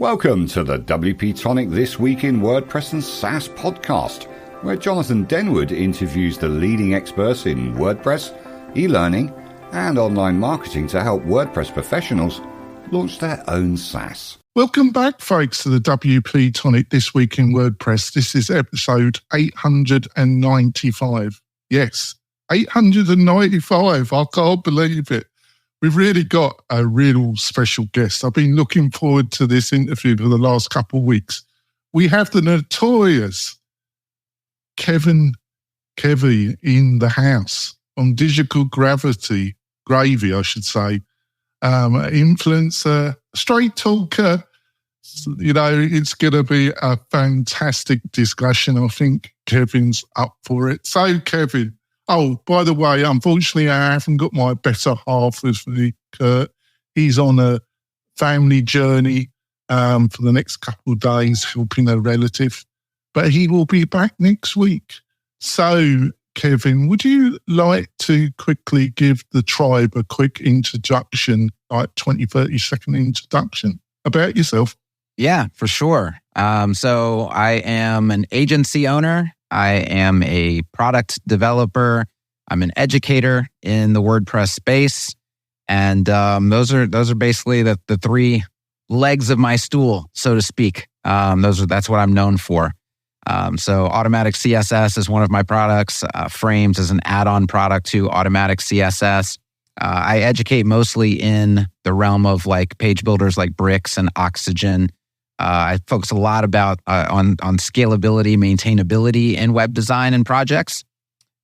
Welcome to the WP-Tonic This Week in WordPress and SaaS podcast, where Jonathan Denwood interviews the leading experts in WordPress, e-learning, and online marketing to help WordPress professionals launch their own SaaS. Welcome back, folks, to the WP-Tonic This Week in WordPress. This is episode 895. Yes, 895. I can't believe it. We've really got a real special guest. I've been looking forward to this interview for the last couple of weeks. We have the notorious Kevin in the house on Digital Gravy, I should say. Influencer, straight talker. You know, it's going to be a fantastic discussion. I think Kevin's up for it. So, Kevin, oh, by the way, unfortunately, I haven't got my better half with me, Kurt. He's on a family journey for the next couple of days, helping a relative. But he will be back next week. So, Kevin, would you like to quickly give the tribe a quick introduction, like 20, 30-second introduction about yourself? Yeah, for sure. So I am an agency owner. I am a product developer. I'm an educator in the WordPress space. And those are basically the three legs of my stool, so to speak. That's what I'm known for. So automatic CSS is one of my products. Frames is an add-on product to automatic CSS. I educate mostly in the realm of like page builders like Bricks and Oxygen. I focus a lot on scalability, maintainability in web design and projects.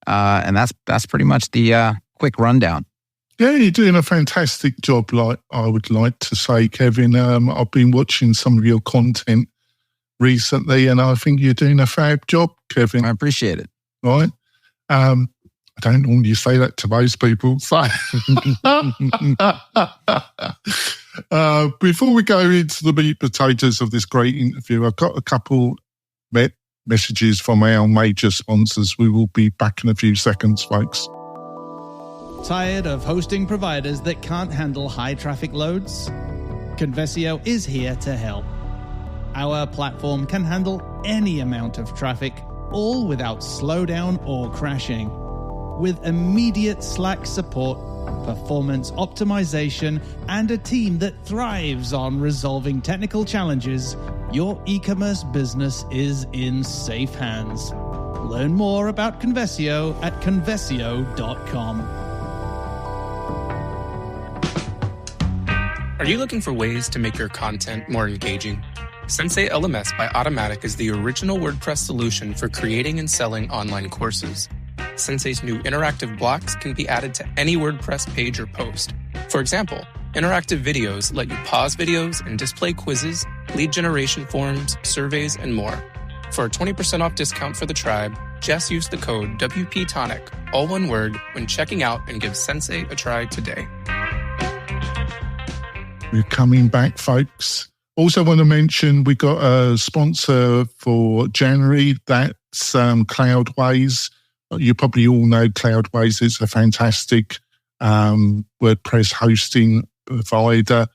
And that's pretty much the quick rundown. Yeah, you're doing a fantastic job, like I would like to say, Kevin. I've been watching some of your content recently, and I think you're doing a fab job, Kevin. I appreciate it. Right? I don't normally say that to most people. So before we go into the meat potatoes of this great interview, I've got a couple messages from our major sponsors. We will be back in a few seconds, folks. Tired of hosting providers that can't handle high traffic loads? Conversio is here to help. Our platform can handle any amount of traffic, all without slowdown or crashing. With immediate Slack support, performance optimization, and a team that thrives on resolving technical challenges, your e-commerce business is in safe hands. Learn more about Conversio at conversio.com. Are you looking for ways to make your content more engaging? Sensei LMS by Automatic is the original WordPress solution for creating and selling online courses. Sensei's new interactive blocks can be added to any WordPress page or post. For example, interactive videos let you pause videos and display quizzes, lead generation forms, surveys, and more. For a 20% off discount for the tribe, just use the code WP-Tonic, all one word, when checking out and give Sensei a try today. We're coming back, folks. Also want to mention we got a sponsor for January. That's Cloudways. You probably all know Cloudways. It's a fantastic WordPress hosting provider,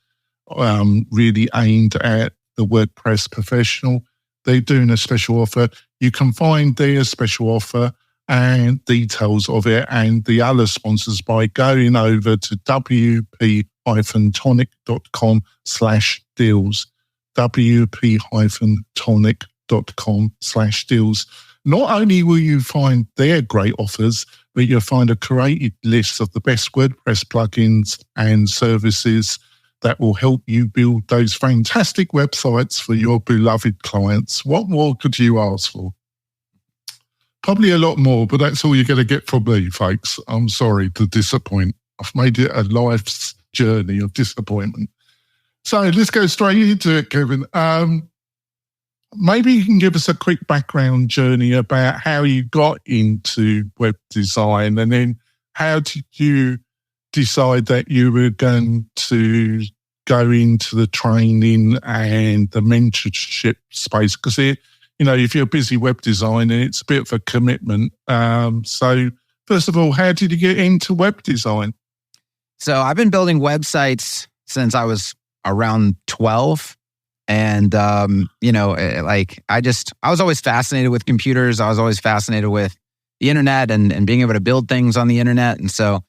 really aimed at the WordPress professional. They're doing a special offer. You can find their special offer and details of it and the other sponsors by going over to wp-tonic.com/deals. wp-tonic.com/deals. Not only will you find their great offers, but you'll find a curated list of the best WordPress plugins and services that will help you build those fantastic websites for your beloved clients. What more could you ask for? Probably a lot more, but that's all you're going to get from me, folks. I'm sorry to disappoint. I've made it a life's journey of disappointment. So let's go straight into it, Kevin. Maybe you can give us a quick background journey about how you got into web design, and then how did you decide that you were going to go into the training and the mentorship space? Because, you know, if you're a busy web designer, it's a bit of a commitment. So first of all, how did you get into web design? So I've been building websites since I was around 12. And, like I was always fascinated with computers. I was always fascinated with the internet and being able to build things on the internet. And so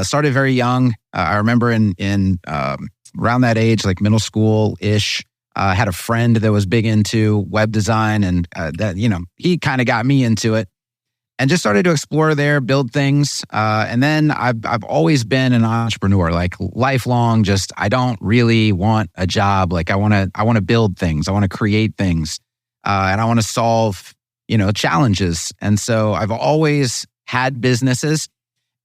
started very young. I remember in around that age, like middle school-ish, had a friend that was big into web design, and that, he kind of got me into it and just started to explore there, build things. And then I've always been an entrepreneur, like lifelong. Just I don't really want a job. Like I want to build things. I want to create things, and I want to solve challenges. And so I've always had businesses,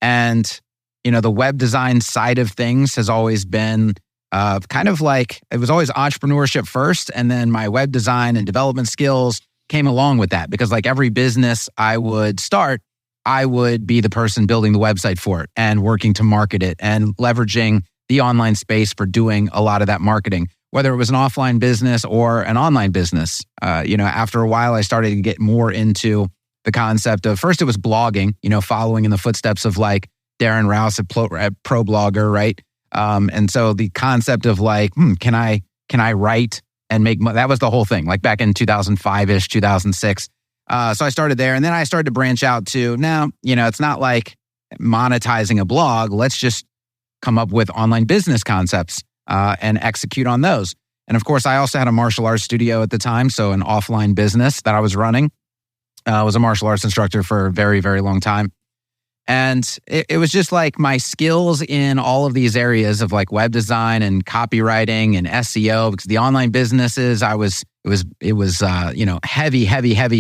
and the web design side of things has always been kind of like, it was always entrepreneurship first, and then my web design and development skills came along with that, because like every business I would start, I would be the person building the website for it and working to market it and leveraging the online space for doing a lot of that marketing, whether it was an offline business or an online business. After a while, I started to get more into the concept of, first it was blogging, following in the footsteps of like Darren Rouse at ProBlogger, right? And so the concept of like, can I write and make money? That was the whole thing, like back in 2005-ish, 2006. So I started there, and then I started to branch out to, now, it's not like monetizing a blog. Let's just come up with online business concepts and execute on those. And of course, I also had a martial arts studio at the time, so an offline business that I was running. I was a martial arts instructor for a very, very long time. And it was just like my skills in all of these areas of like web design and copywriting and SEO, because the online businesses, it was heavy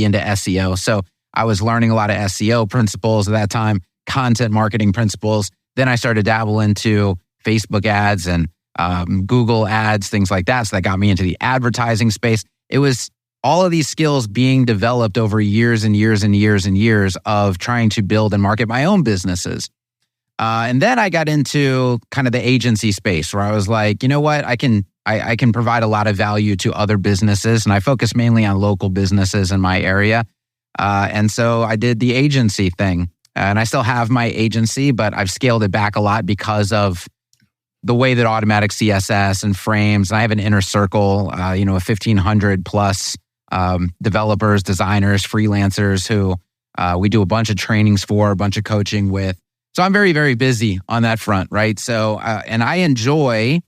into SEO. So I was learning a lot of SEO principles at that time, content marketing principles. Then I started to dabble into Facebook ads and Google ads, things like that. So that got me into the advertising space. It was all of these skills being developed over years and years and years and years of trying to build and market my own businesses. And then I got into kind of the agency space, where I was like, you know what, I can provide a lot of value to other businesses, and I focus mainly on local businesses in my area. And so I did the agency thing, and I still have my agency, but I've scaled it back a lot because of the way that automatic CSS and frames, and I have an inner circle, 1,500 plus developers, designers, freelancers who we do a bunch of trainings for, a bunch of coaching with. So I'm very, very busy on that front, right? So, and I enjoy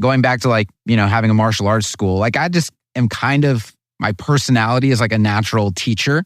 going back to like, having a martial arts school. Like I just am kind of, my personality is like a natural teacher.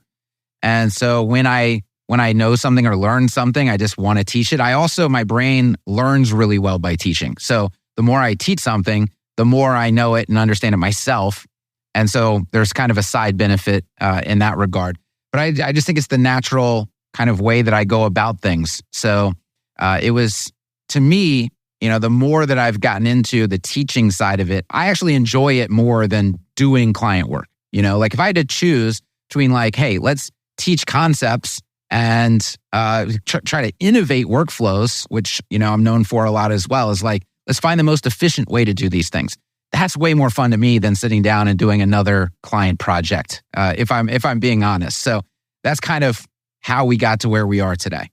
And so when I know something or learn something, I just want to teach it. My brain learns really well by teaching. So the more I teach something, the more I know it and understand it myself. And so there's kind of a side benefit in that regard. But I just think it's the natural kind of way that I go about things. So it was, to me, the more that I've gotten into the teaching side of it, I actually enjoy it more than doing client work. Like if I had to choose between like, hey, let's teach concepts and try to innovate workflows, which, I'm known for a lot as well, is like, let's find the most efficient way to do these things. That's way more fun to me than sitting down and doing another client project, if I'm being honest. So that's kind of how we got to where we are today.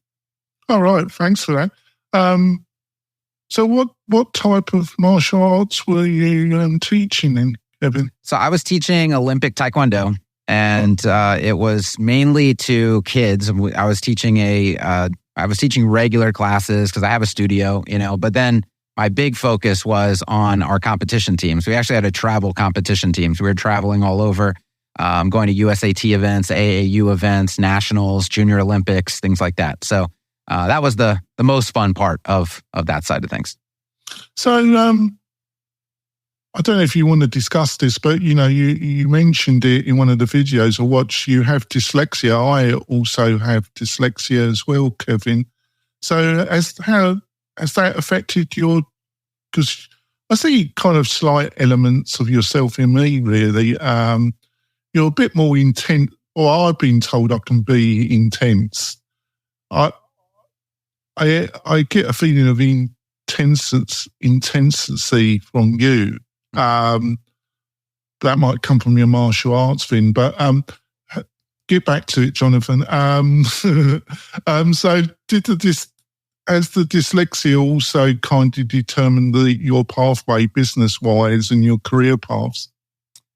All right, thanks for that. So what type of martial arts were you teaching then, Kevin? So I was teaching Olympic Taekwondo, and it was mainly to kids. I was teaching regular classes because I have a studio, but then my big focus was on our competition teams. We actually had a travel competition team. So we were traveling all over, going to USAT events, AAU events, nationals, junior Olympics, things like that. So that was the most fun part of that side of things. So I don't know if you want to discuss this, but you mentioned it in one of the videos I watched. You have dyslexia. I also have dyslexia as well, Kevin. So has that affected your? Because I see kind of slight elements of yourself in me, really. You're a bit more intense, or I've been told I can be intense. I get a feeling of intensity from you. That might come from your martial arts thing, but get back to it, Jonathan. So has the dyslexia also kind of determined your pathway business-wise and your career paths?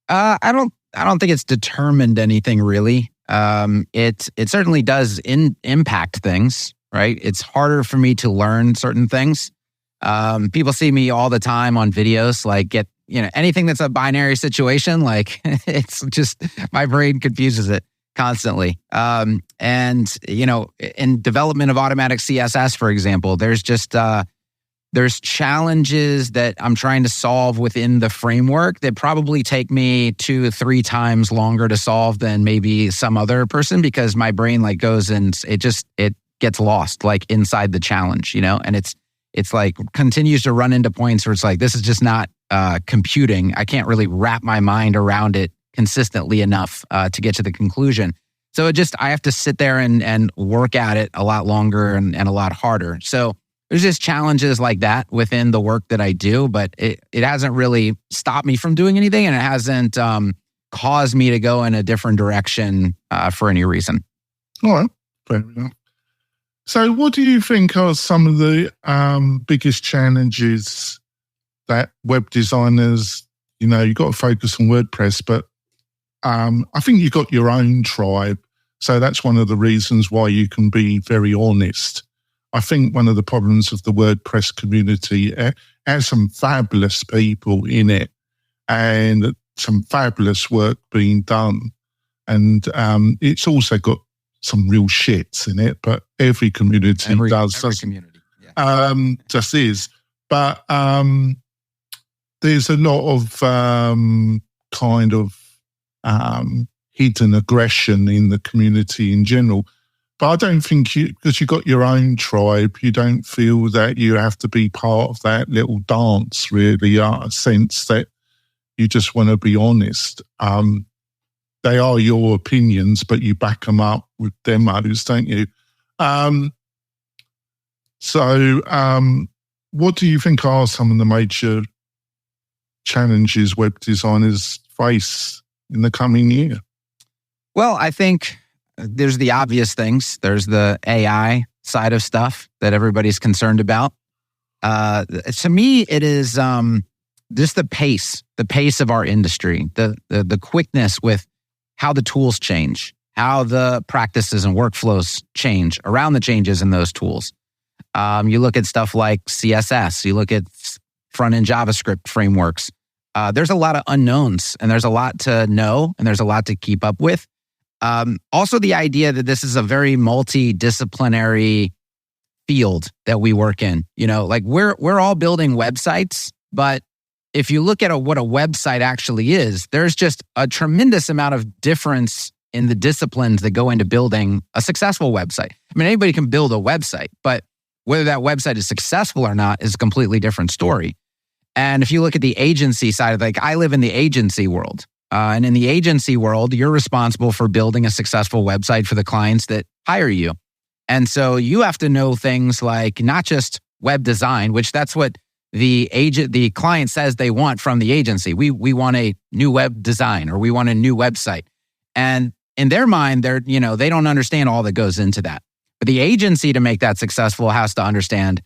I don't think it's determined anything really. It certainly does impact things, right? It's harder for me to learn certain things. People see me all the time on videos, like anything that's a binary situation, like it's just, my brain confuses it constantly. And in development of automatic CSS, for example, there's challenges that I'm trying to solve within the framework that probably take me 2-3 times longer to solve than maybe some other person, because my brain like goes and it gets lost like inside the challenge, and it's like continues to run into points where it's like, this is just not computing. I can't really wrap my mind around it consistently enough to get to the conclusion. So I have to sit there and work at it a lot longer and a lot harder. So there's just challenges like that within the work that I do, but it hasn't really stopped me from doing anything, and it hasn't caused me to go in a different direction for any reason. All right, fair enough. So what do you think are some of the biggest challenges that web designers, you've got to focus on WordPress, but I think you've got your own tribe. So that's one of the reasons why you can be very honest. I think one of the problems of the WordPress community has some fabulous people in it and some fabulous work being done. And it's also got some real shits in it, but every community does. Every community, yeah. Just is. But there's a lot of kind of hidden aggression in the community in general. But I don't think because you've got your own tribe, you don't feel that you have to be part of that little dance, really, a sense that you just want to be honest. They are your opinions, but you back them up with demos, don't you? So what do you think are some of the major challenges web designers face in the coming year? Well, I think there's the obvious things. There's the AI side of stuff that everybody's concerned about. To me, it is just the pace of our industry, the quickness with how the tools change, how the practices and workflows change around the changes in those tools. You look at stuff like CSS, you look at front-end JavaScript frameworks. There's a lot of unknowns, and there's a lot to know, and there's a lot to keep up with. Also, the idea that this is a very multidisciplinary field that we work in. Like we're all building websites, but if you look at what a website actually is, there's just a tremendous amount of difference in the disciplines that go into building a successful website. I mean, anybody can build a website, but whether that website is successful or not is a completely different story. And if you look at the agency side of I live in the agency world. And in the agency world, you're responsible for building a successful website for the clients that hire you. And so you have to know things like not just web design, which that's what the client says they want from the agency. We want a new web design, or we want a new website. And in their mind, they don't understand all that goes into that. But the agency, to make that successful, has to understand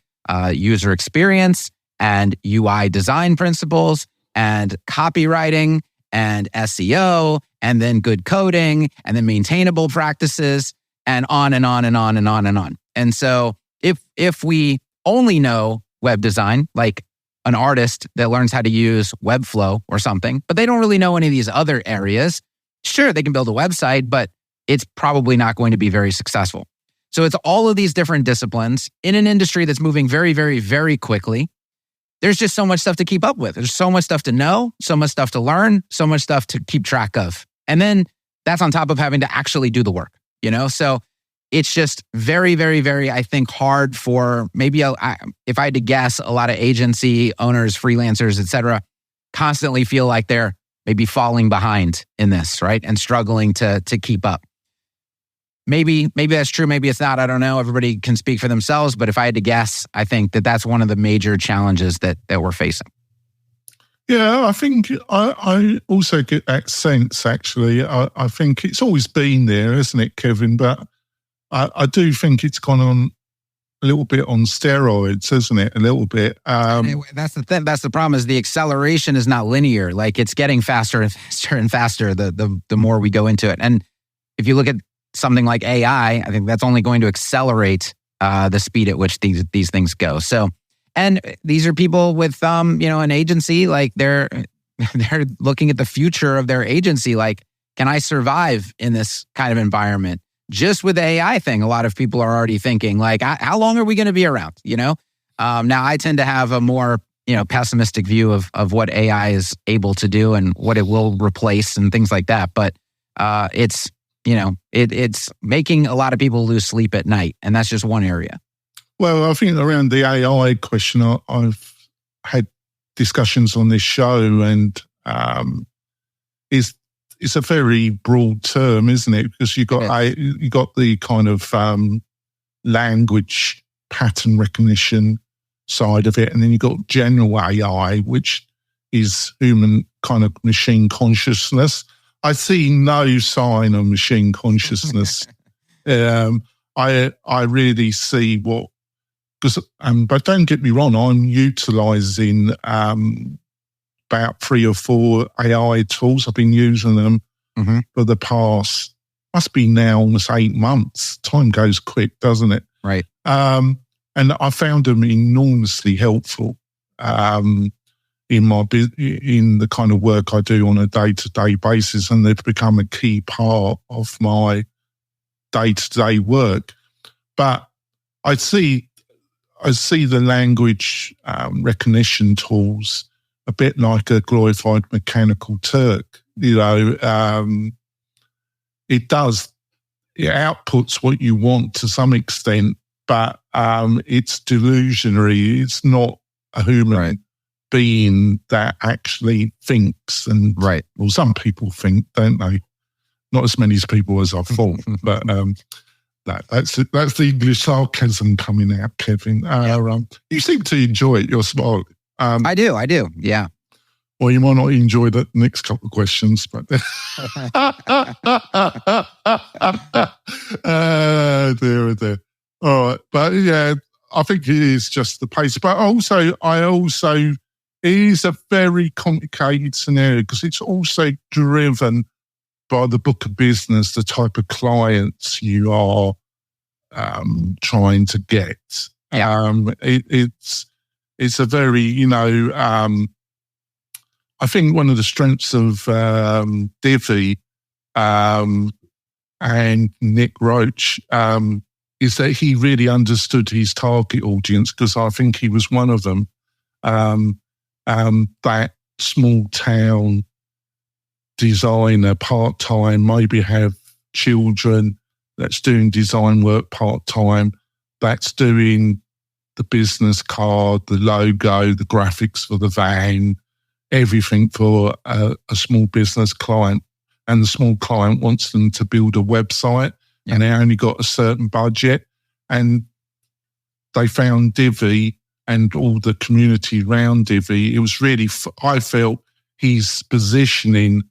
user experience and UI design principles and copywriting and SEO, and then good coding, and then maintainable practices, and on and on and on and on and on. And so if we only know web design, like an artist that learns how to use Webflow or something, but they don't really know any of these other areas, sure, they can build a website, but it's probably not going to be very successful. So it's all of these different disciplines in an industry that's moving very, very, very quickly. There's just so much stuff to keep up with. There's so much stuff to know, so much stuff to learn, so much stuff to keep track of. And then that's on top of having to actually do the work, So it's just very, very, very, I think, hard for maybe, if I had to guess, a lot of agency owners, freelancers, et cetera, constantly feel like they're maybe falling behind in this, right? And struggling to keep up. Maybe that's true. Maybe it's not. I don't know. Everybody can speak for themselves. But if I had to guess, I think that's one of the major challenges that we're facing. Yeah, I think I also get that sense, actually. I think it's always been there, isn't it, Kevin? But I do think it's gone on a little bit on steroids, isn't it? A little bit. That's the thing. That's the problem. Is the acceleration is not linear. Like it's getting faster and faster and faster the more we go into it. And if you look at something like AI, I think that's only going to accelerate the speed at which these things go. So, and these are people with an agency, like they're looking at the future of their agency. Like, can I survive in this kind of environment? Just with the AI thing, a lot of people are already thinking, like, how long are we going to be around? Now I tend to have a more pessimistic view of what AI is able to do and what it will replace and things like that. But it's making a lot of people lose sleep at night, and that's just one area. Well, I think around the AI question, I've had discussions on this show, and it's a very broad term, isn't it? Because you got the kind of language pattern recognition side of it, and then you got general AI, which is human kind of machine consciousness. I see no sign of machine consciousness. I really see but don't get me wrong, I'm utilising about 3 or 4 AI tools. I've been using them for the past, must be now almost 8 months. Time goes quick, doesn't it? Right. And I found them enormously helpful in the kind of work I do on a day-to-day basis, and they've become a key part of my day-to-day work. But I see the language recognition tools a bit like a glorified Mechanical Turk. It outputs what you want to some extent, but it's delusionary. It's not a human being that actually thinks. And well, some people think, don't they? Not as many people as I thought, but that's the English sarcasm coming out, Kevin. You seem to enjoy it. You're smart. I do. Yeah. Well, you might not enjoy the next couple of questions, but dear. All right, but yeah, I think it is just the pace. But it is a very complicated scenario because it's also driven by the book of business, the type of clients you are trying to get. Yeah. It's a very, I think one of the strengths of Divi and Nick Roach is that he really understood his target audience, because I think he was one of them. That small town designer, part-time, maybe have children, that's doing design work part-time, that's doing the business card, the logo, the graphics for the van, everything for a small business client. And the small client wants them to build a website, and they only got a certain budget. And they found Divi and all the community around Divi. It was really, I felt his positioning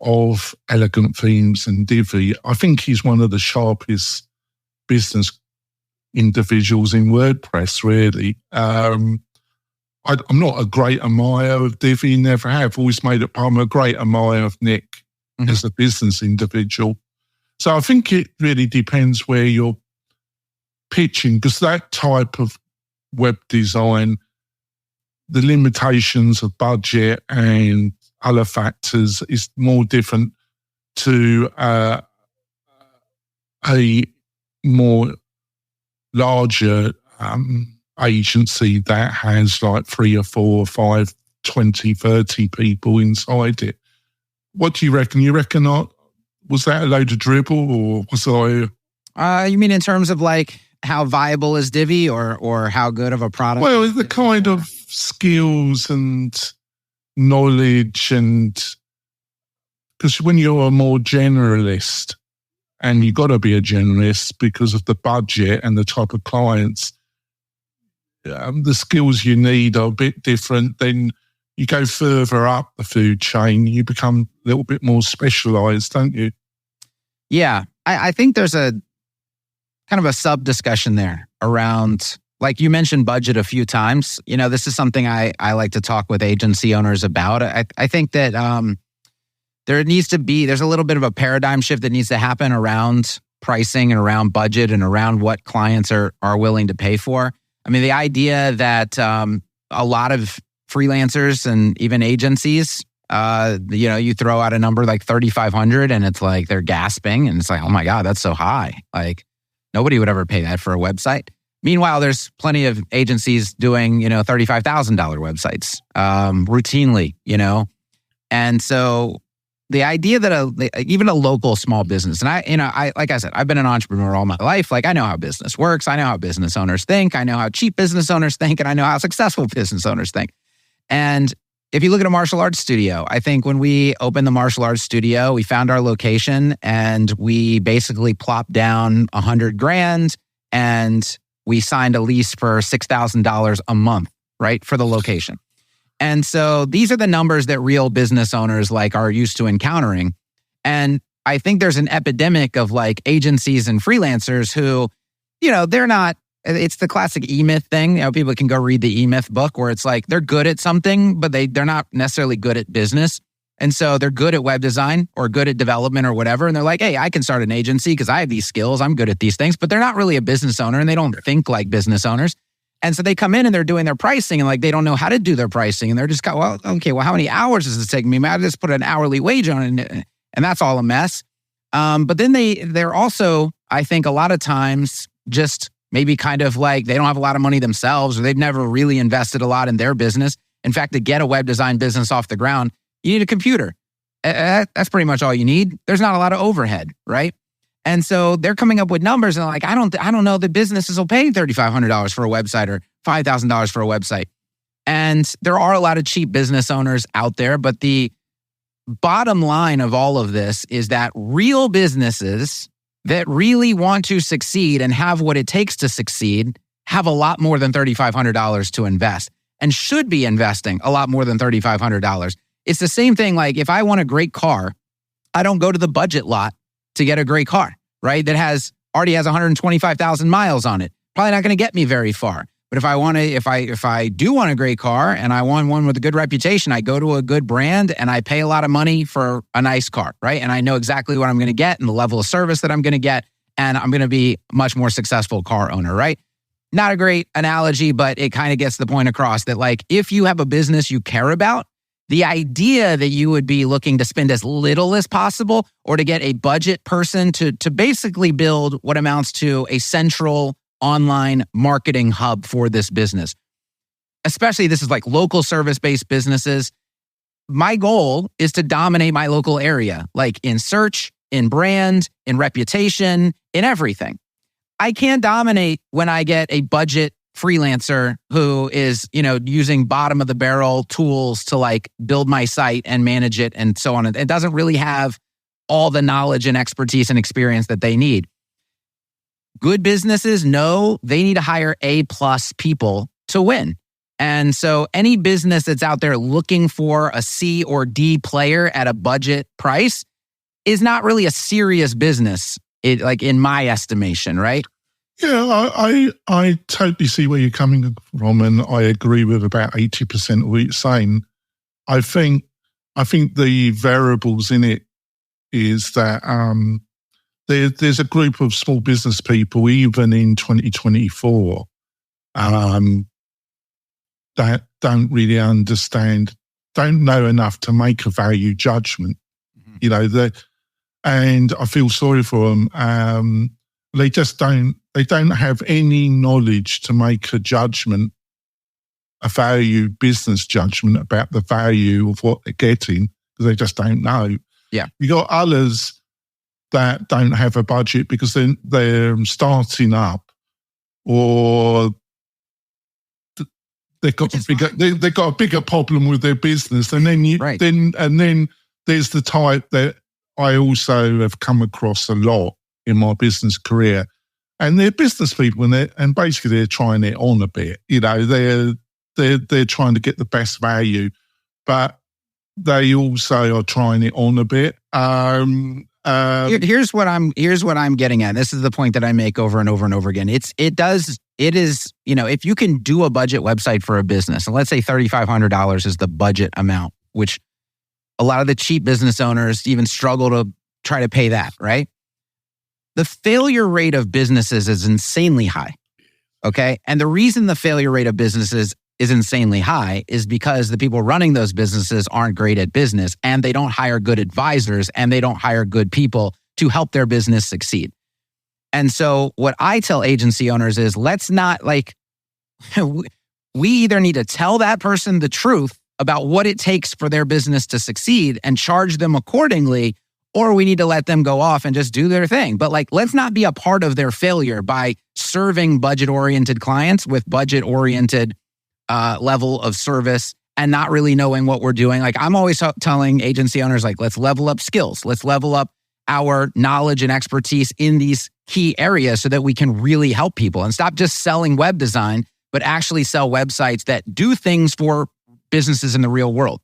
of elegant themes and Divi, I think he's one of the sharpest business individuals in WordPress, really. I'm not a great admirer of Divi, never have, always made it, but I'm a great admirer of Nick as a business individual. So I think it really depends where you're pitching, because that type of web design, the limitations of budget and other factors is more different to a more larger agency that has like 3 or 4 or 5, 20, 30 people inside it. What do you reckon? You reckon was that a load of dribble, or was I? You mean in terms of like how viable is Divi, or how good of a product? Well, the kind of skills and knowledge, and because when you're a more generalist, and you've got to be a generalist because of the budget and the type of clients, the skills you need are a bit different. Then you go further up the food chain, you become a little bit more specialized, don't you? Yeah, I think there's a kind of a sub-discussion there. around, like you mentioned budget a few times. This is something I like to talk with agency owners about. I think that there's a little bit of a paradigm shift that needs to happen around pricing and around budget and around what clients are willing to pay for. I mean, the idea that a lot of freelancers and even agencies, you throw out a number like $3,500 and it's like they're gasping and it's like, oh my God, that's so high. Like nobody would ever pay that for a website. Meanwhile, there's plenty of agencies doing, $35,000 websites routinely, And so the idea that even a local small business, and I like I said, I've been an entrepreneur all my life. Like I know how business works. I know how business owners think. I know how cheap business owners think, and I know how successful business owners think. And if you look at a martial arts studio, I think when we opened the martial arts studio, we found our location and we basically plopped down $100,000 and we signed a lease for $6,000 a month, right, for the location. And so these are the numbers that real business owners like are used to encountering. And I think there's an epidemic of like agencies and freelancers who, they're not, it's the classic E-Myth thing. People can go read the E-Myth book where it's like they're good at something, but they're not necessarily good at business. And so they're good at web design or good at development or whatever. And they're like, hey, I can start an agency because I have these skills. I'm good at these things, but they're not really a business owner and they don't think like business owners. And so they come in and they're doing their pricing and like they don't know how to do their pricing. And they're just how many hours does this take me? I just put an hourly wage on it and that's all a mess. But then they're also, I think a lot of times just maybe kind of like they don't have a lot of money themselves or they've never really invested a lot in their business. In fact, to get a web design business off the ground, you need a computer. That's pretty much all you need. There's not a lot of overhead, right? And so they're coming up with numbers and like, I don't know that businesses will pay $3,500 for a website or $5,000 for a website. And there are a lot of cheap business owners out there, but the bottom line of all of this is that real businesses that really want to succeed and have what it takes to succeed have a lot more than $3,500 to invest and should be investing a lot more than $3,500. It's the same thing. Like if I want a great car, I don't go to the budget lot to get a great car, right? That already has 125,000 miles on it. Probably not going to get me very far. But if I do want a great car and I want one with a good reputation, I go to a good brand and I pay a lot of money for a nice car, right? And I know exactly what I'm going to get and the level of service that I'm going to get, and I'm going to be a much more successful car owner, right? Not a great analogy, but it kind of gets the point across that like if you have a business you care about, the idea that you would be looking to spend as little as possible or to get a budget person to basically build what amounts to a central online marketing hub for this business. Especially this is like local service-based businesses. My goal is to dominate my local area, like in search, in brand, in reputation, in everything. I can't dominate when I get a budget freelancer who is, using bottom of the barrel tools to like build my site and manage it and so on. It doesn't really have all the knowledge and expertise and experience that they need. Good businesses know they need to hire A+ people to win. And so any business that's out there looking for a C or D player at a budget price is not really a serious business, in my estimation, right? Yeah, I totally see where you're coming from, and I agree with about 80% of what you're saying. I think the variables in it is that there's a group of small business people, even in 2024, that don't really understand, don't know enough to make a value judgment. Mm-hmm. And I feel sorry for them. They just don't have any knowledge to make a judgment, a value business judgment about the value of what they're getting, because they just don't know. Yeah. You got others that don't have a budget because they're starting up, or they've got a bigger problem with their business, and then then there's the type that I also have come across a lot in my business career, and they're business people, and basically they're trying it on a bit. They're trying to get the best value, but they also are trying it on a bit. Here's what I'm getting at. This is the point that I make over and over and over again. It does it is, if you can do a budget website for a business, and let's say $3,500 is the budget amount, which a lot of the cheap business owners even struggle to try to pay that, right? The failure rate of businesses is insanely high, okay? And the reason the failure rate of businesses is insanely high is because the people running those businesses aren't great at business, and they don't hire good advisors, and they don't hire good people to help their business succeed. And so what I tell agency owners is, let's not we either need to tell that person the truth about what it takes for their business to succeed and charge them accordingly, or we need to let them go off and just do their thing. But let's not be a part of their failure by serving budget-oriented clients with budget-oriented level of service and not really knowing what we're doing. I'm always telling agency owners, let's level up skills. Let's level up our knowledge and expertise in these key areas so that we can really help people and stop just selling web design, but actually sell websites that do things for businesses in the real world.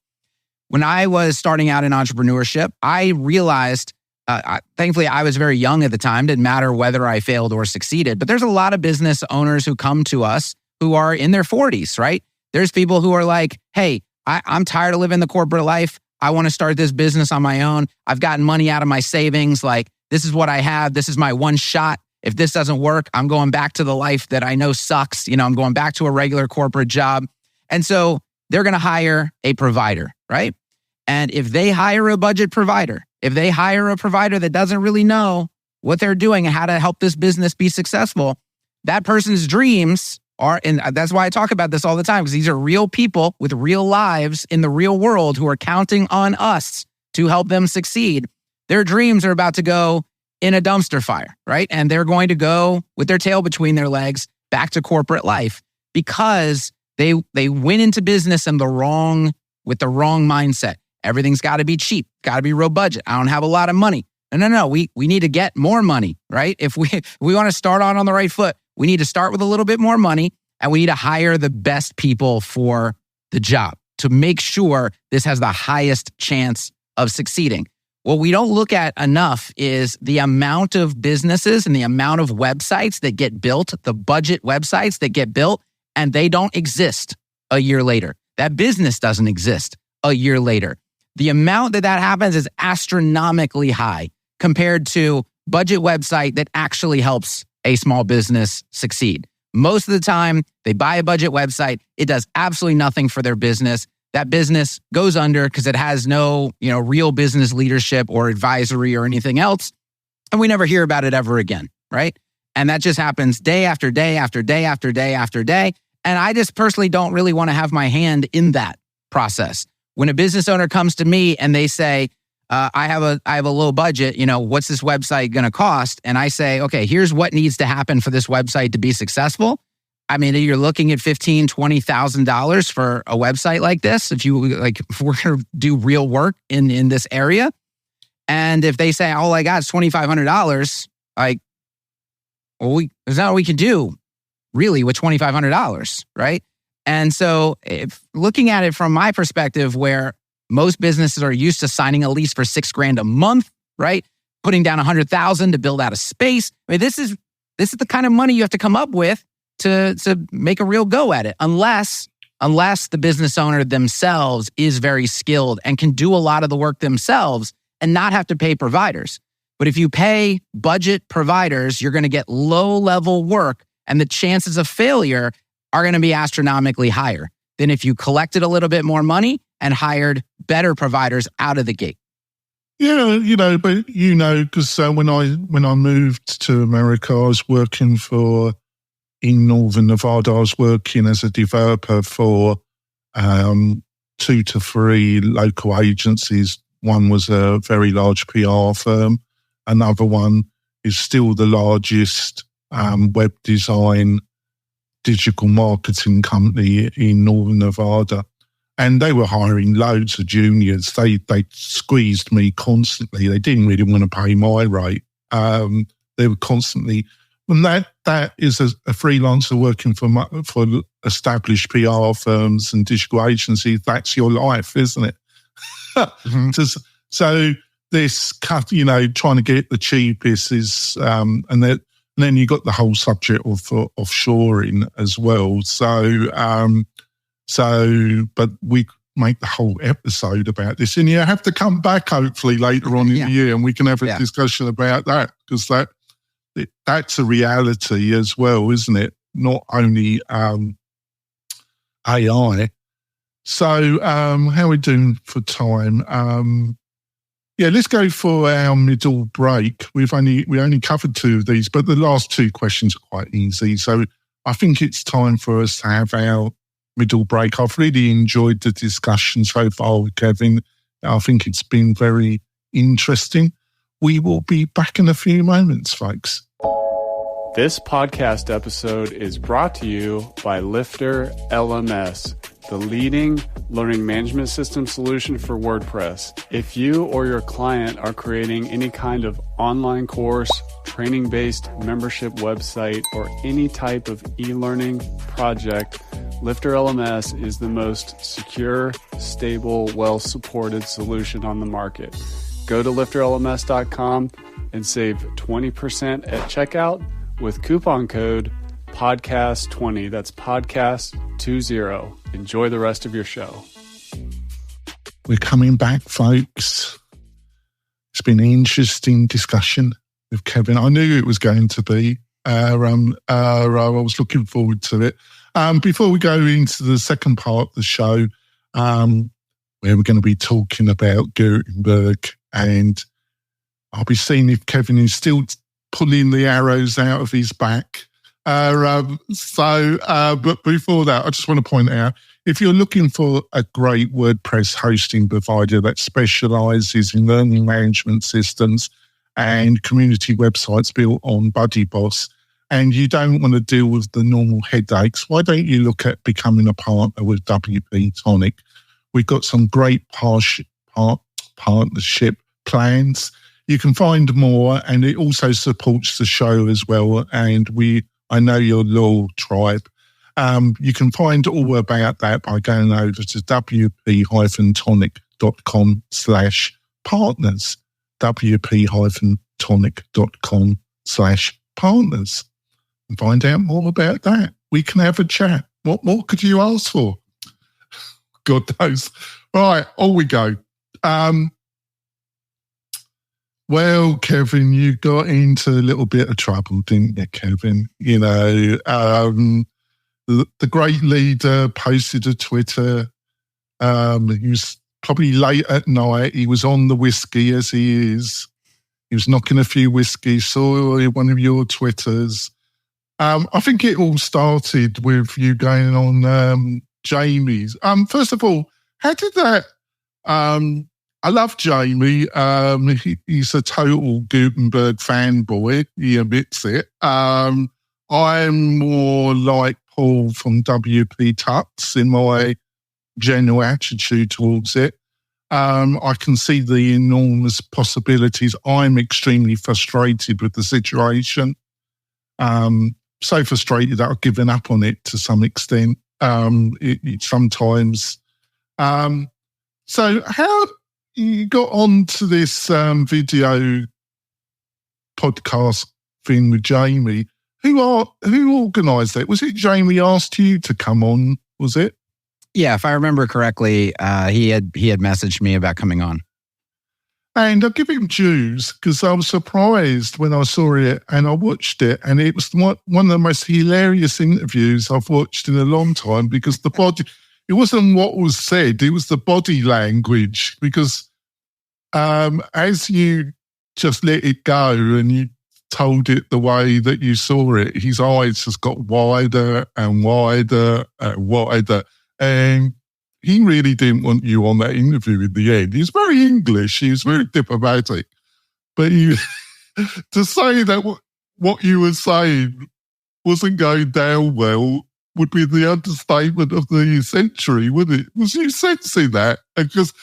When I was starting out in entrepreneurship, I realized, thankfully I was very young at the time, didn't matter whether I failed or succeeded, but there's a lot of business owners who come to us who are in their 40s, right? There's people who are like, hey, I'm tired of living the corporate life. I want to start this business on my own. I've gotten money out of my savings. This is what I have. This is my one shot. If this doesn't work, I'm going back to the life that I know sucks. I'm going back to a regular corporate job. And so they're going to hire a provider, right? And if they hire a budget provider, if they hire a provider that doesn't really know what they're doing and how to help this business be successful, that person's dreams are, and that's why I talk about this all the time, because these are real people with real lives in the real world who are counting on us to help them succeed. Their dreams are about to go in a dumpster fire, right? And they're going to go with their tail between their legs back to corporate life because they went into business with the wrong mindset. Everything's got to be cheap, got to be real budget. I don't have a lot of money. No. We need to get more money, right? If we want to start on the right foot, we need to start with a little bit more money, and we need to hire the best people for the job to make sure this has the highest chance of succeeding. What we don't look at enough is the amount of businesses and the amount of websites that get built, the budget websites that get built, and they don't exist a year later. That business doesn't exist a year later. The amount that happens is astronomically high compared to budget website that actually helps a small business succeed. Most of the time, they buy a budget website. It does absolutely nothing for their business. That business goes under because it has no, real business leadership or advisory or anything else. And we never hear about it ever again, right? And that just happens day after day after day after day after day. And I just personally don't really want to have my hand in that process. When a business owner comes to me and they say, I have a low budget, what's this website going to cost? And I say, okay, here's what needs to happen for this website to be successful. I mean, you're looking at $15,000, $20,000 for a website like this. If we're going to do real work in this area. And if they say, all I got is $2,500, there's not what we can do really with $2,500, right? And so if looking at it from my perspective, where most businesses are used to signing a lease for $6,000 a month, right? Putting down $100,000 to build out a space. I mean, this is the kind of money you have to come up with to make a real go at it, unless the business owner themselves is very skilled and can do a lot of the work themselves and not have to pay providers. But if you pay budget providers, you're going to get low-level work, and the chances of failure are going to be astronomically higher than if you collected a little bit more money and hired better providers out of the gate. Yeah, but because when I moved to America, I was working in Northern Nevada, I was working as a developer for 2 to 3 local agencies. One was a very large PR firm. Another one is still the largest web design digital marketing company in Northern Nevada. And they were hiring loads of juniors. They squeezed me constantly. They didn't really want to pay my rate. They were constantly, and that is a freelancer working for established PR firms and digital agencies. That's your life, isn't it? Mm-hmm. So this cut, trying to get the cheapest is, and And then you got the whole subject of offshoring as well. But we make the whole episode about this. And you have to come back hopefully later on in the year and we can have a discussion about that, because that's a reality as well, isn't it? Not only AI. So how are we doing for time? Let's go for our middle break. We only covered 2 of these, but the last 2 questions are quite easy. So I think it's time for us to have our middle break. I've really enjoyed the discussion so far with Kevin. I think it's been very interesting. We will be back in a few moments, folks. This podcast episode is brought to you by Lifter LMS, the leading learning management system solution for WordPress. If you or your client are creating any kind of online course, training-based membership website, or any type of e-learning project, Lifter LMS is the most secure, stable, well-supported solution on the market. Go to lifterlms.com and save 20% at checkout with coupon code podcast20. That's podcast20. Enjoy the rest of your show. We're coming back, folks. It's been an interesting discussion with Kevin. I knew it was going to be. I was looking forward to it. Before we go into the second part of the show, where we're going to be talking about Gutenberg, and I'll be seeing if Kevin is still pulling the arrows out of his back. But before that, I just want to point out, if you're looking for a great WordPress hosting provider that specializes in learning management systems and community websites built on BuddyBoss, and you don't want to deal with the normal headaches, why don't you look at becoming a partner with WP-Tonic? We've got some great partnership plans. You can find more, and it also supports the show as well. And I know your loyal tribe. You can find all about that by going over to wp-tonic.com/partners, wp-tonic.com/partners, and find out more about that. We can have a chat. What more could you ask for? God knows. Right, on we go. Well, Kevin, you got into a little bit of trouble, didn't you, Kevin? You know, the great leader posted a Twitter. He was probably late at night. He was on the whiskey, as he is. He was knocking a few whiskeys, saw one of your Twitters. I think it all started with you going on Jamie's. First of all, how did that... I love Jamie. He's a total Gutenberg fanboy. He admits it. I'm more like Paul from WP Tux in my general attitude towards it. I can see the enormous possibilities. I'm extremely frustrated with the situation. So frustrated that I've given up on it to some extent. It sometimes. So how you got onto this video podcast thing with Jamie? Who organised it? Was it Jamie asked you to come on? Was it? Yeah, if I remember correctly, he had messaged me about coming on. And I'll give him dues because I was surprised when I saw it and I watched it, and it was one of the most hilarious interviews I've watched in a long time, because it wasn't what was said, it was the body language, because as you just let it go and you told it the way that you saw it, his eyes just got wider and wider and wider. And he really didn't want you on that interview in the end. He was very English, he was very diplomatic. But to say that what you were saying wasn't going down well would be the understatement of the century, wouldn't it? Was you sensing that? Because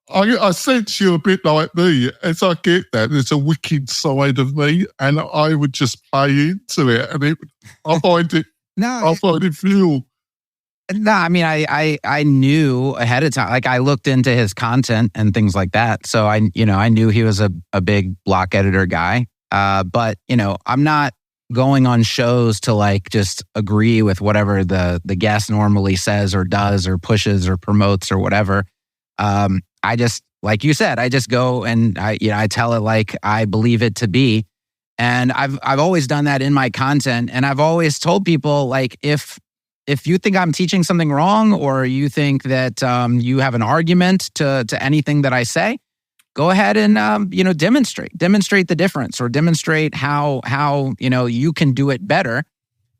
I sense you're a bit like me, as I get that. There's a wicked side of me, and I would just play into it, and I find it fuel. No, I mean, I knew ahead of time. Like, I looked into his content and things like that, so I knew he was a big block editor guy. But I'm not going on shows to like just agree with whatever the guest normally says or does or pushes or promotes or whatever. I just, like you said, I just go and I tell it like I believe it to be. And I've always done that in my content. And I've always told people, like, if you think I'm teaching something wrong, or you think that you have an argument to anything that I say, go ahead and demonstrate the difference, or demonstrate how you can do it better.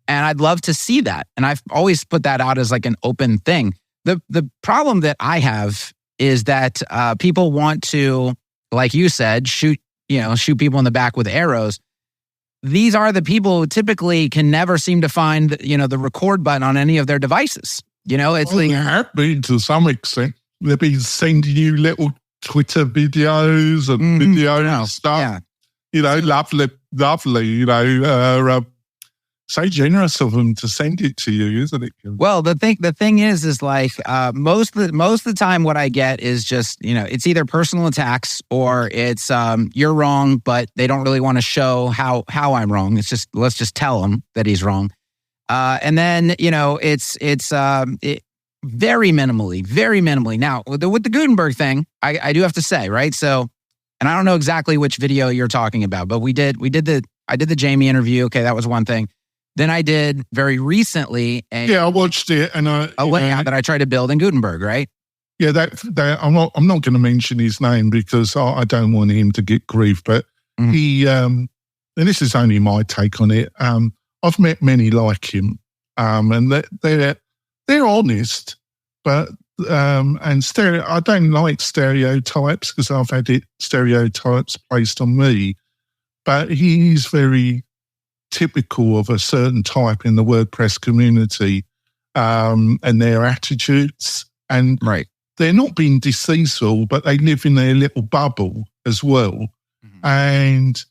And I'd love to see that. And I've always put that out as like an open thing. The problem that I have is that people want to, like you said, shoot people in the back with arrows. These are the people who typically can never seem to find, the record button on any of their devices. It's they have been to some extent. They've been sending you little Twitter videos and and stuff. Yeah. Lovely. So generous of them to send it to you, isn't it? Well, the thing is like most of the time, what I get is just it's either personal attacks, or it's you're wrong, but they don't really want to show how I'm wrong. It's just, let's just tell him that he's wrong, and then it's very minimally. Now with the Gutenberg thing, I do have to say, right? So, and I don't know exactly which video you're talking about, but I did the Jamie interview. Okay, that was one thing. Then I did very recently I watched it, and a layout that I tried to build in Gutenberg, right? Yeah, that I'm not going to mention his name because I don't want him to get grief. But he, and this is only my take on it. I've met many like him, and they're honest, but I don't like stereotypes because I've had stereotypes placed on me. But he's very typical of a certain type in the WordPress community, and their attitudes. And they're not being deceitful, but they live in their little bubble as well. Mm-hmm. And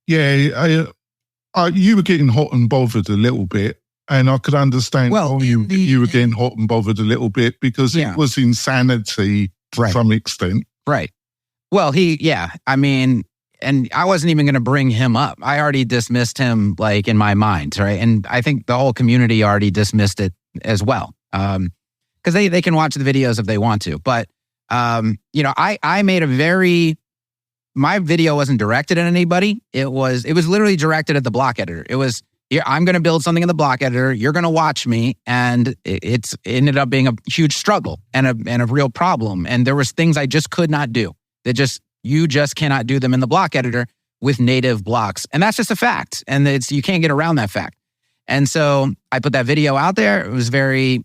you were getting hot and bothered a little bit, and I could understand you were getting hot and bothered a little bit because it was insanity to some extent. Right. Well, and I wasn't even going to bring him up. I already dismissed him, like, in my mind, right? And I think the whole community already dismissed it as well, because they can watch the videos if they want to. But I made my video wasn't directed at anybody. It was literally directed at the block editor. It was, I'm going to build something in the block editor. You're going to watch me, and it ended up being a huge struggle and a real problem. And there was things I just could not do. You just cannot do them in the block editor with native blocks. And that's just a fact. And you can't get around that fact. And so I put that video out there. It was very,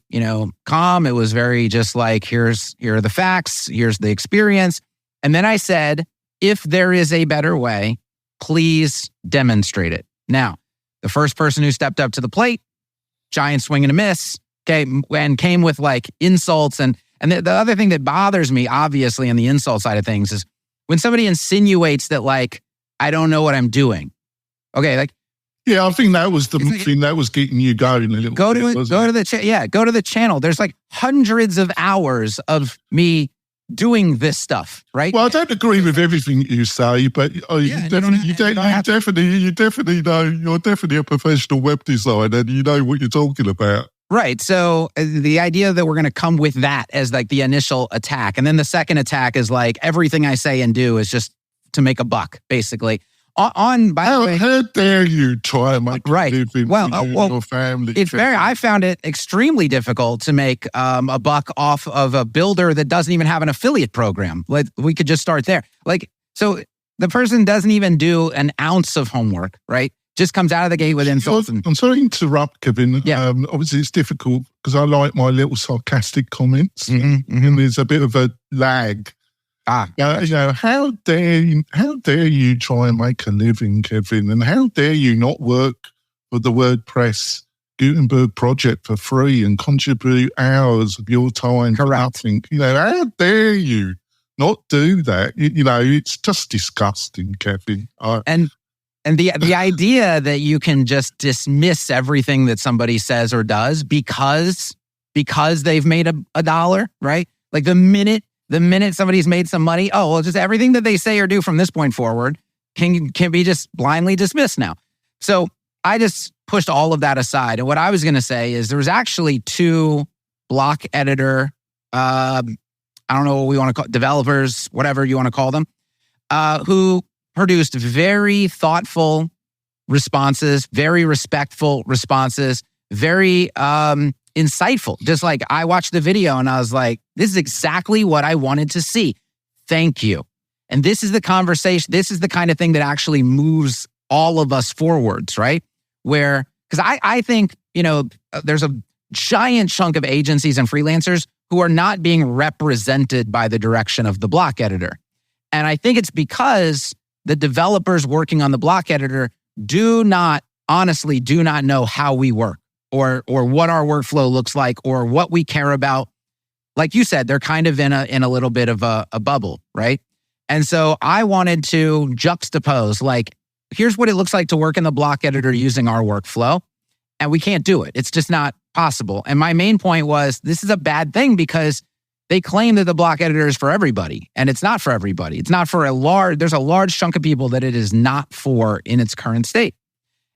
calm. It was very just like, here are the facts. Here's the experience. And then I said, if there is a better way, please demonstrate it. Now, the first person who stepped up to the plate, giant swing and a miss, okay, and came with like insults. And the other thing that bothers me, obviously, on the insult side of things is when somebody insinuates that, like, I don't know what I'm doing. Okay, like, yeah, I think that was the thing that was getting you going a little. Go to the channel. There's like hundreds of hours of me doing this stuff, right? Well, I don't agree with everything you say, but you definitely know, you're definitely a professional web designer, and you know what you're talking about. Right. So the idea that we're going to come with that as like the initial attack, and then the second attack is like everything I say and do is just to make a buck, basically. How dare you try and make a living for your family? I found it extremely difficult to make a buck off of a builder that doesn't even have an affiliate program. Like, we could just start there. Like, so the person doesn't even do an ounce of homework, right? Just comes out of the gate with insults. I'm sorry to interrupt, Kevin. Yeah. Obviously, it's difficult because I like my little sarcastic comments, and there's a bit of a lag. How dare you try and make a living, Kevin? And how dare you not work for the WordPress Gutenberg project for free and contribute hours of your time? Correct. How dare you not do that? It's just disgusting, Kevin. And the idea that you can just dismiss everything that somebody says or does because they've made a dollar, right? Like the minute somebody's made some money, just everything that they say or do from this point forward can be just blindly dismissed now. So I just pushed all of that aside. And what I was going to say is there was actually 2 block editor, I don't know what we want to call developers, whatever you want to call them, who produced very thoughtful responses, very respectful responses, very insightful. Just like I watched the video and I was like, this is exactly what I wanted to see. Thank you. And this is the conversation. This is the kind of thing that actually moves all of us forwards, right? Where, because I think, there's a giant chunk of agencies and freelancers who are not being represented by the direction of the block editor. And I think it's because the developers working on the block editor honestly do not know how we work or what our workflow looks like or what we care about. Like you said, they're kind of in a little bit of a bubble, right? And so I wanted to juxtapose, like, here's what it looks like to work in the block editor using our workflow. And we can't do it. It's just not possible. And my main point was, this is a bad thing because they claim that the block editor is for everybody. And it's not for everybody. It's not for there's a large chunk of people that it is not for in its current state.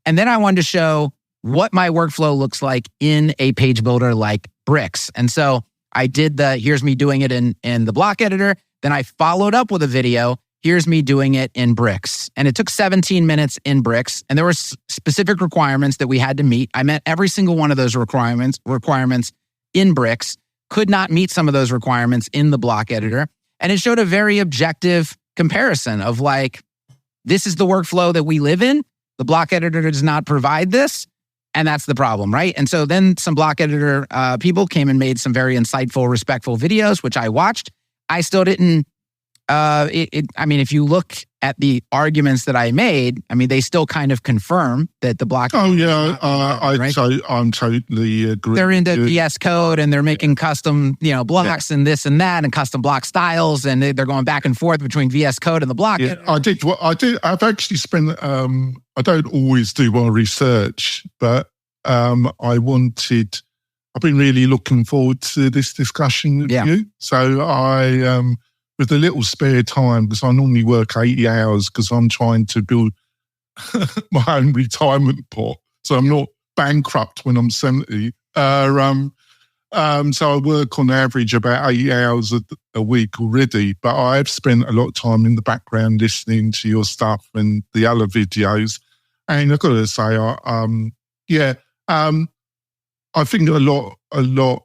And then I wanted to show what my workflow looks like in a page builder like Bricks. And so I did here's me doing it in the block editor. Then I followed up with a video. Here's me doing it in Bricks. And it took 17 minutes in Bricks. And there were specific requirements that we had to meet. I met every single one of those requirements in Bricks. Could not meet some of those requirements in the block editor. And it showed a very objective comparison of like, this is the workflow that we live in. The block editor does not provide this. And that's the problem, right? And so then some block editor people came and made some very insightful, respectful videos, which I watched. I still didn't, if you look at the arguments that I made, they still kind of confirm that the block. Oh yeah, I'm totally agree. They're into VS Code and they're making custom, blocks and this and that and custom block styles, and they're going back and forth between VS Code and the block. Yeah, I did. I've actually spent. I don't always do my research, but I've been really looking forward to this discussion with you. So I. With a little spare time, because I normally work 80 hours because I'm trying to build my own retirement pot. So I'm not bankrupt when I'm 70. So I work on average about 80 hours a week already, but I've spent a lot of time in the background listening to your stuff and the other videos. And I've got to say, I think a lot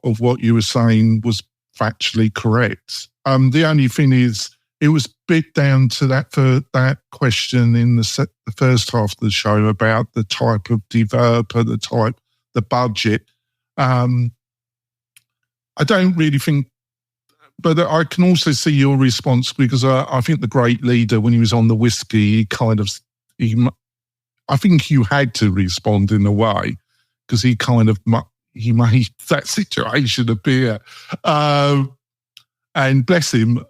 of what you were saying was factually correct. The only thing is, it was bit down to that question in the first half of the show about the type of developer, the budget. I don't really think, but I can also see your response because I think the great leader, when he was on the whiskey, I think you had to respond in a way because he made that situation appear. And bless him,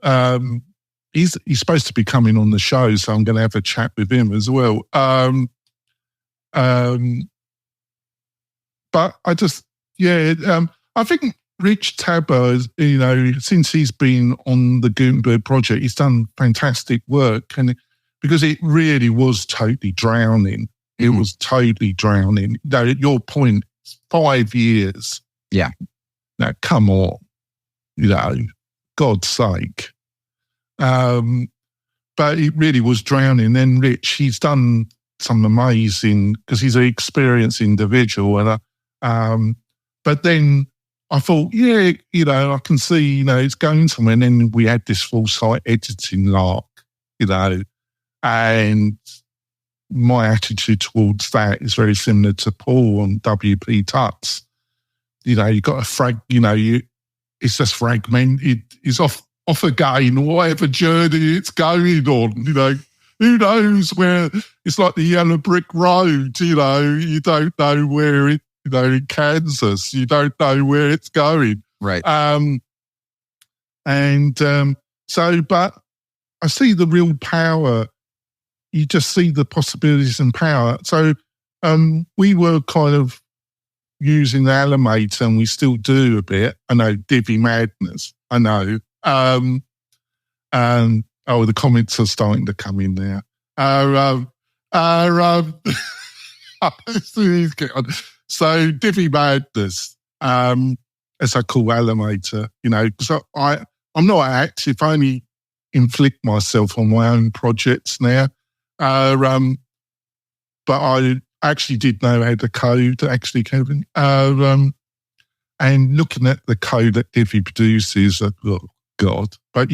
he's supposed to be coming on the show, so I'm going to have a chat with him as well. But I just, I think Rich Tabor, since he's been on the Gutenberg project, he's done fantastic work, and because it really was totally drowning. It was totally drowning. At your point, 5 years. Yeah. Now, come on, God's sake. But it really was drowning. Then Rich, he's done some amazing, because he's an experienced individual. And but then I thought, I can see, it's going somewhere. And then we had this full site editing lark, and my attitude towards that is very similar to Paul on WP-Tonic. You got it's just fragmented. It's off again, whatever journey it's going on, who knows where, it's like the yellow brick road, you don't know where it, in Kansas, you don't know where it's going. Right. But I see the real power. You just see the possibilities and power. So we were kind of using the Elementor, and we still do a bit. I know, Divi Madness. I know. The comments are starting to come in there. So Divi Madness, as I call Elementor, because I'm not active, I only inflict myself on my own projects now. But I actually did know how to code, actually, Kevin. And looking at the code that Divi produces, oh God, but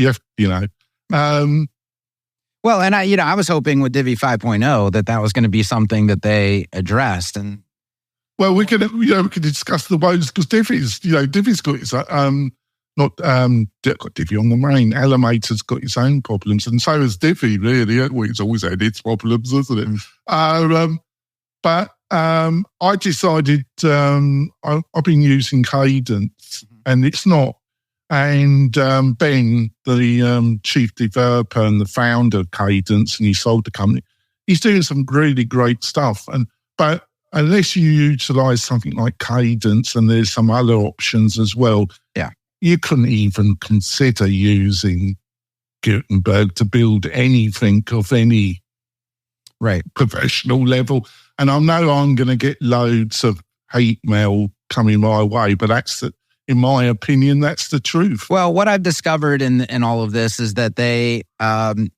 well, and I was hoping with Divi 5.0 that was going to be something that they addressed. And well, we can discuss the woes because Divi's got its got Divi on the main. Elementor's got its own problems, and so has Divi. Really, it's always had its problems, hasn't it? But I decided I've been using Kadence, and it's not. And Ben, the chief developer and the founder of Kadence, and he sold the company, he's doing some really great stuff. But unless you utilize something like Kadence, and there's some other options as well, you couldn't even consider using Gutenberg to build anything of any professional level. And I know I'm going to get loads of hate mail coming my way, but in my opinion, that's the truth. Well, what I've discovered in all of this is that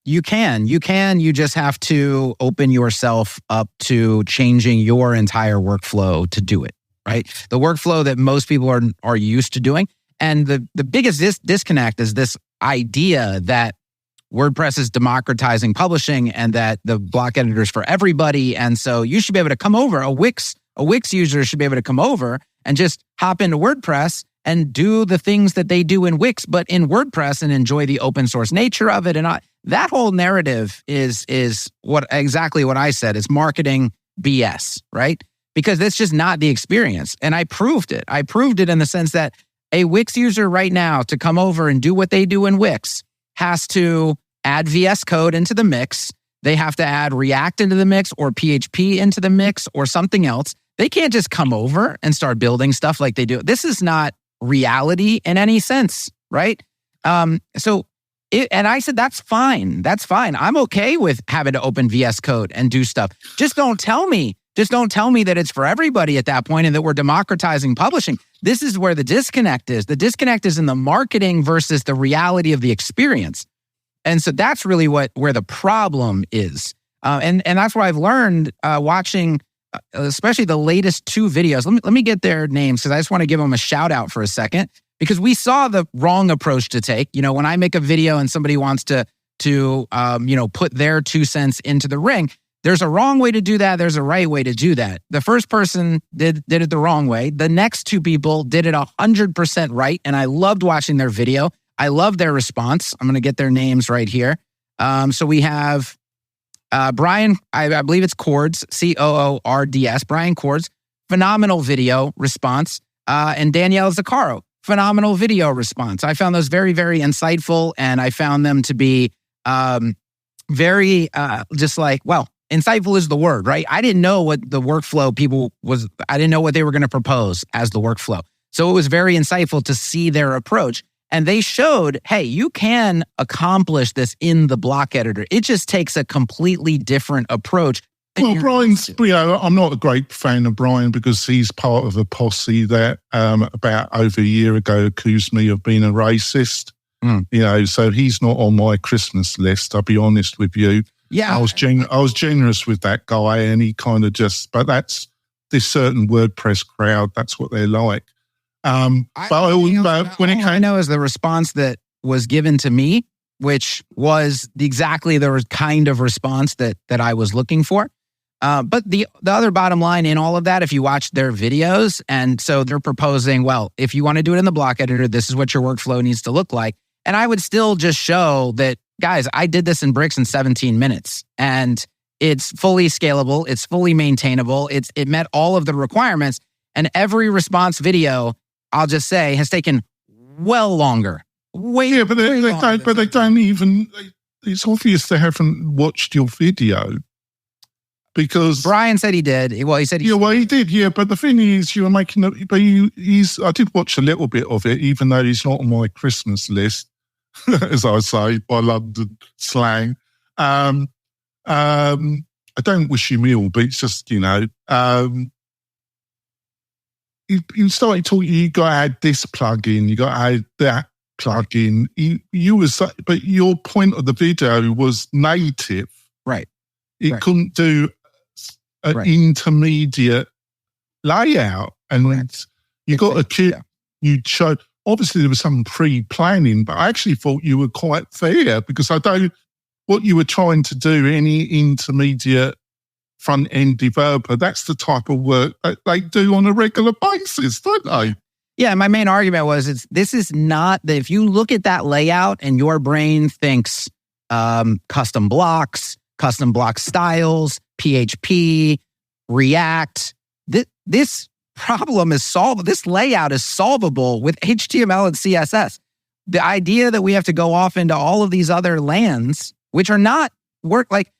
you just have to open yourself up to changing your entire workflow to do it, right? The workflow that most people are used to doing. And the biggest disconnect is this idea that WordPress is democratizing publishing and that the block editor is for everybody. And so you should be able to come over, a Wix user should be able to come over and just hop into WordPress and do the things that they do in Wix, but in WordPress, and enjoy the open source nature of it. And that whole narrative is exactly what I said. It's marketing BS, right? Because that's just not the experience. And I proved it. I proved it in the sense that a Wix user right now to come over and do what they do in Wix has to add VS Code into the mix. They have to add React into the mix or PHP into the mix or something else. They can't just come over and start building stuff like they do. This is not reality in any sense, right? And I said, that's fine. That's fine. I'm okay with having to open VS Code and do stuff. Just don't tell me that it's for everybody at that point and that we're democratizing publishing. This is where the disconnect is. The disconnect is in the marketing versus the reality of the experience. And so that's really where the problem is. And that's what I've learned watching, especially the latest two videos. Let me get their names because I just want to give them a shout out for a second, because we saw the wrong approach to take. When I make a video and somebody wants to put their 2 cents into the ring, there's a wrong way to do that. There's a right way to do that. The first person did it the wrong way. The next two people did it 100% right. And I loved watching their video. I love their response. I'm going to get their names right here. So we have Brian, I believe it's Cords, Coords, Brian Cords, phenomenal video response. And Danielle Zaccaro, phenomenal video response. I found those very, very insightful, and I found them to be very insightful is the word, right? I didn't know what the workflow I didn't know what they were going to propose as the workflow. So it was very insightful to see their approach. And they showed, hey, you can accomplish this in the block editor. It just takes a completely different approach. Well, Brian's, I'm not a great fan of Brian because he's part of a posse that about over a year ago accused me of being a racist. So he's not on my Christmas list, I'll be honest with you. Yeah. I was generous with that guy, and he kind of but that's this certain WordPress crowd, that's what they're like. I know is the response that was given to me, which was exactly the kind of response that I was looking for. But the other bottom line in all of that, if you watch their videos, and so they're proposing, well, if you want to do it in the block editor, this is what your workflow needs to look like. And I would still just show that, guys, I did this in Bricks in 17 minutes, and it's fully scalable, it's fully maintainable, it met all of the requirements, and every response video, I'll just say, has taken well longer. But they don't even. It's obvious they haven't watched your video, because Brian said he did. Well, he said he did. Yeah, but the thing is, you were making. I did watch a little bit of it, even though he's not on my Christmas list, as I say by London slang. And I don't wish you ill, but it's just, you started talking, you got to add this plugin, you got to add that plugin. But your point of the video was native. Right. It couldn't do an intermediate layout. And you got a kid, you showed, obviously there was some pre-planning, but I actually thought you were quite fair because what you were trying to do, any intermediate front-end developer, that's the type of work that they do on a regular basis, don't they? Yeah, my main argument was this is not that if you look at that layout and your brain thinks custom block styles, PHP, React, this problem is solvable. This layout is solvable with HTML and CSS. The idea that we have to go off into all of these other lands, which are not work like,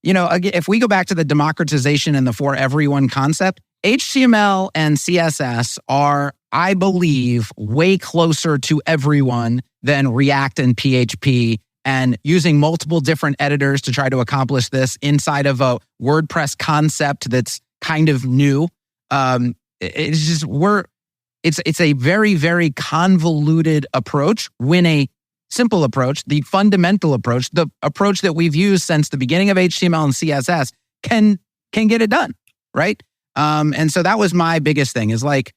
if we go back to the democratization and the for everyone concept, HTML and CSS are, I believe, way closer to everyone than React and PHP, and using multiple different editors to try to accomplish this inside of a WordPress concept that's kind of new. It's a very, very convoluted approach when a simple approach, the fundamental approach, the approach that we've used since the beginning of HTML and CSS can get it done, right? And so that was my biggest thing is like,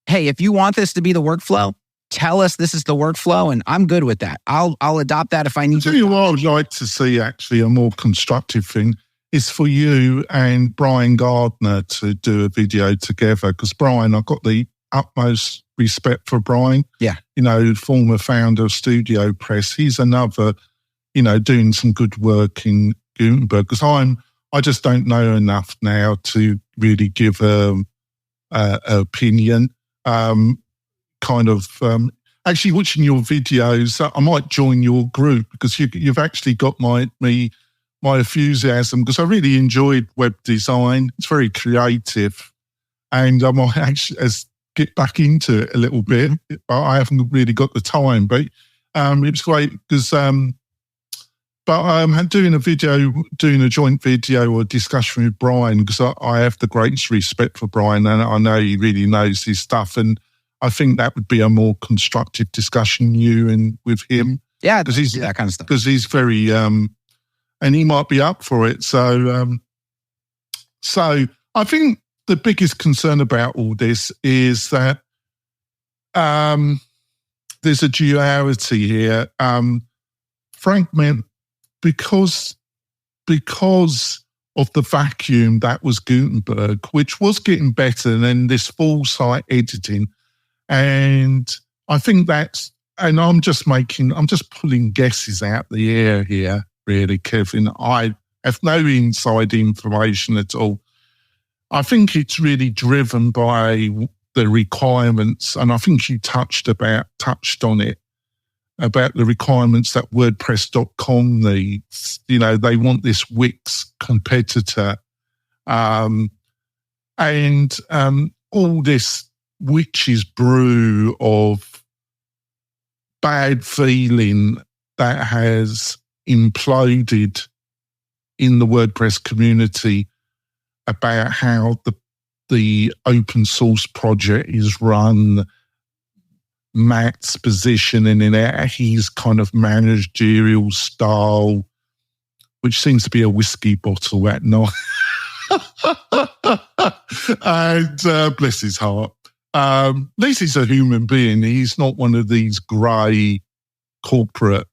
hey, if you want this to be the workflow, tell us this is the workflow, and I'm good with that. I'll adopt that if I need to. I'll tell you what I would like to see, actually, a more constructive thing is for you and Brian Gardner to do a video together, because Brian, I've got the utmost respect for Brian. Yeah. Former founder of Studio Press. He's another, doing some good work in Gutenberg, because I just don't know enough now to really give an opinion. Actually watching your videos, I might join your group because you've actually got my enthusiasm, because I really enjoyed web design. It's very creative, and I might actually get back into it a little bit. But I haven't really got the time. But it was great because. But I'm doing a joint video or discussion with Brian, because I have the greatest respect for Brian, and I know he really knows his stuff, and I think that would be a more constructive discussion, you and with him. Yeah, because he's that kind of stuff. Because he's very, and he might be up for it. So I think the biggest concern about all this is that there's a duality here. Fragment, because of the vacuum that was Gutenberg, which was getting better than this full site editing. And I think and I'm just pulling guesses out the air here, really, Kevin. I have no inside information at all. I think it's really driven by the requirements, and I think you touched on it, about the requirements that WordPress.com needs. They want this Wix competitor, and all this witch's brew of bad feeling that has imploded in the WordPress community about how the open source project is run, Matt's positioning in it, he's kind of managerial style, which seems to be a whiskey bottle at night. And bless his heart. At least he's a human being. He's not one of these grey corporate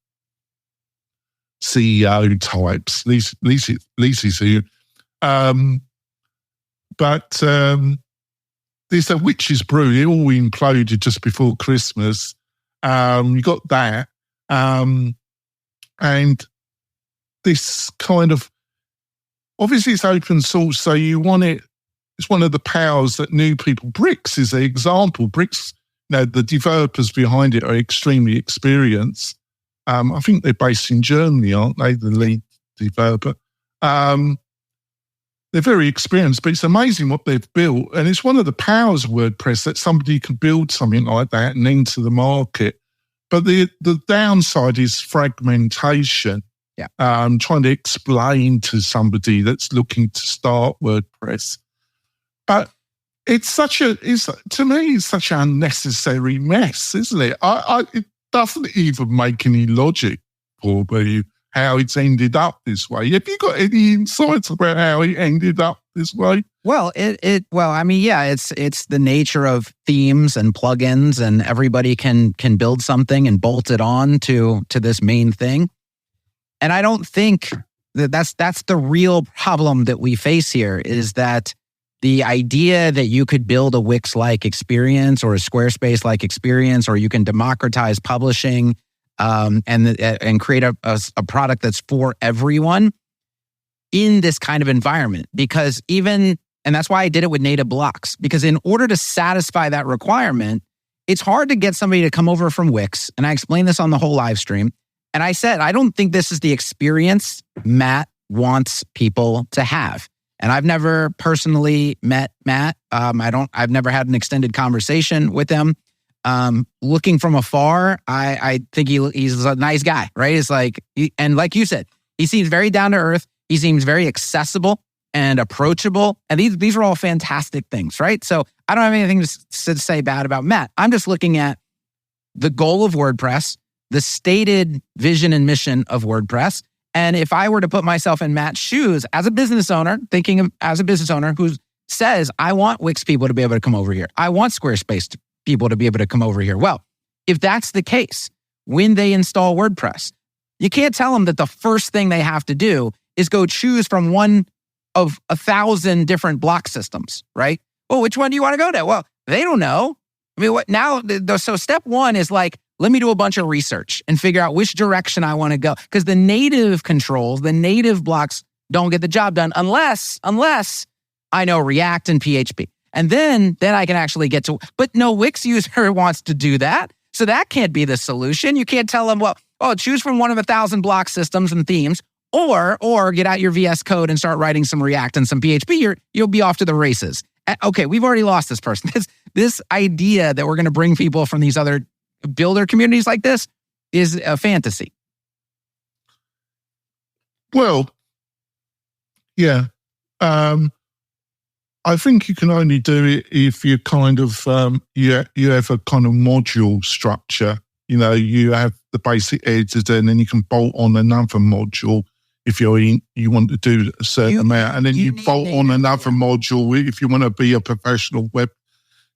CEO types. At least he's here. But there's a witch's brew. It all imploded just before Christmas. You got that. And this kind of, obviously it's open source, so you want it. It's one of the powers that new people. Bricks is an example. Bricks, the developers behind it are extremely experienced. I think they're based in Germany, aren't they? The lead developer. They're very experienced, but it's amazing what they've built. And it's one of the powers of WordPress that somebody can build something like that and enter the market. But the downside is fragmentation. Yeah. Trying to explain to somebody that's looking to start WordPress. But it's such an unnecessary mess, isn't it? It doesn't even make any logic for me how it's ended up this way. Have you got any insights about how it ended up this way? Well, it's the nature of themes and plugins, and everybody can build something and bolt it on to this main thing. And I don't think that's the real problem that we face here, is that the idea that you could build a Wix-like experience or a Squarespace-like experience, or you can democratize publishing and create a product that's for everyone in this kind of environment. And that's why I did it with native blocks, because in order to satisfy that requirement, it's hard to get somebody to come over from Wix. And I explained this on the whole live stream. And I said, I don't think this is the experience Matt wants people to have. And I've never personally met Matt. I've never had an extended conversation with him. Looking from afar, I think he's a nice guy, right? It's like, and like you said, he seems very down to earth. He seems very accessible and approachable. And these are all fantastic things, right? So I don't have anything to say bad about Matt. I'm just looking at the goal of WordPress, the stated vision and mission of WordPress. And if I were to put myself in Matt's shoes as a business owner, as a business owner who says, I want Wix people to be able to come over here. I want Squarespace people to be able to come over here. Well, if that's the case, when they install WordPress, you can't tell them that the first thing they have to do is go choose from one of 1,000 different block systems, right? Well, which one do you want to go to? Well, they don't know. I mean, what now? So step one is like, let me do a bunch of research and figure out which direction I want to go. Because the native controls, the native blocks don't get the job done unless I know React and PHP. And then I can actually get to, but no Wix user wants to do that. So that can't be the solution. You can't tell them, choose from one of 1,000 block systems and themes, or get out your VS Code and start writing some React and some PHP. You'll be off to the races. Okay, we've already lost this person. This idea that we're going to bring people from these other builder communities like this is a fantasy. Well, yeah. I think you can only do it if you kind of, you have a kind of module structure. You know, you have the basic editor and then you can bolt on another module if you want to do a certain amount. And then you bolt on another module if you want to be a professional web.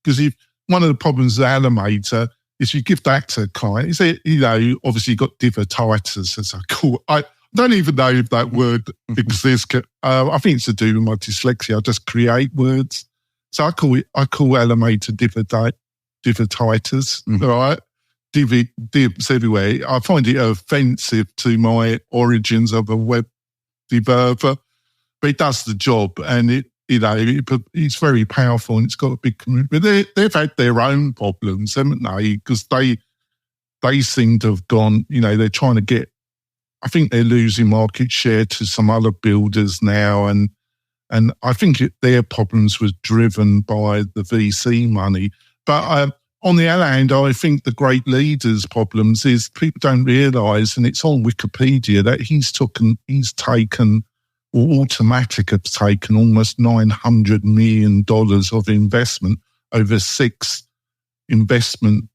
Because one of the problems with Elementor is you give that to a client. You obviously got divertitus, as I call it. I don't even know if that word exists. I think it's to do with my dyslexia. I just create words. So I call Elementor divertitus, right? Divs everywhere. I find it offensive to my origins of a web developer, but it does the job, and it's very powerful and it's got a big community. But they've had their own problems, haven't they? Because they seem to have gone. They're trying to get. I think they're losing market share to some other builders now, and I think their problems was driven by the VC money. But on the other hand, I think the great leaders' problems is people don't realise, and it's on Wikipedia, that he's taken, or Automatic have taken almost $900 million of investment over 6 investment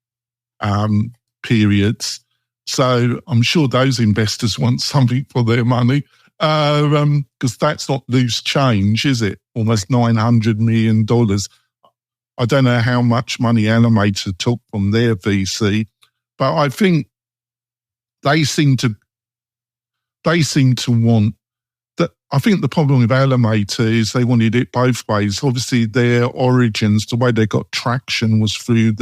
periods. So I'm sure those investors want something for their money, because that's not loose change, is it? Almost $900 million. I don't know how much money Elementor took from their VC, but I think they seem to want that. I think the problem with Elementor is they wanted it both ways. Obviously, their origins, the way they got traction was through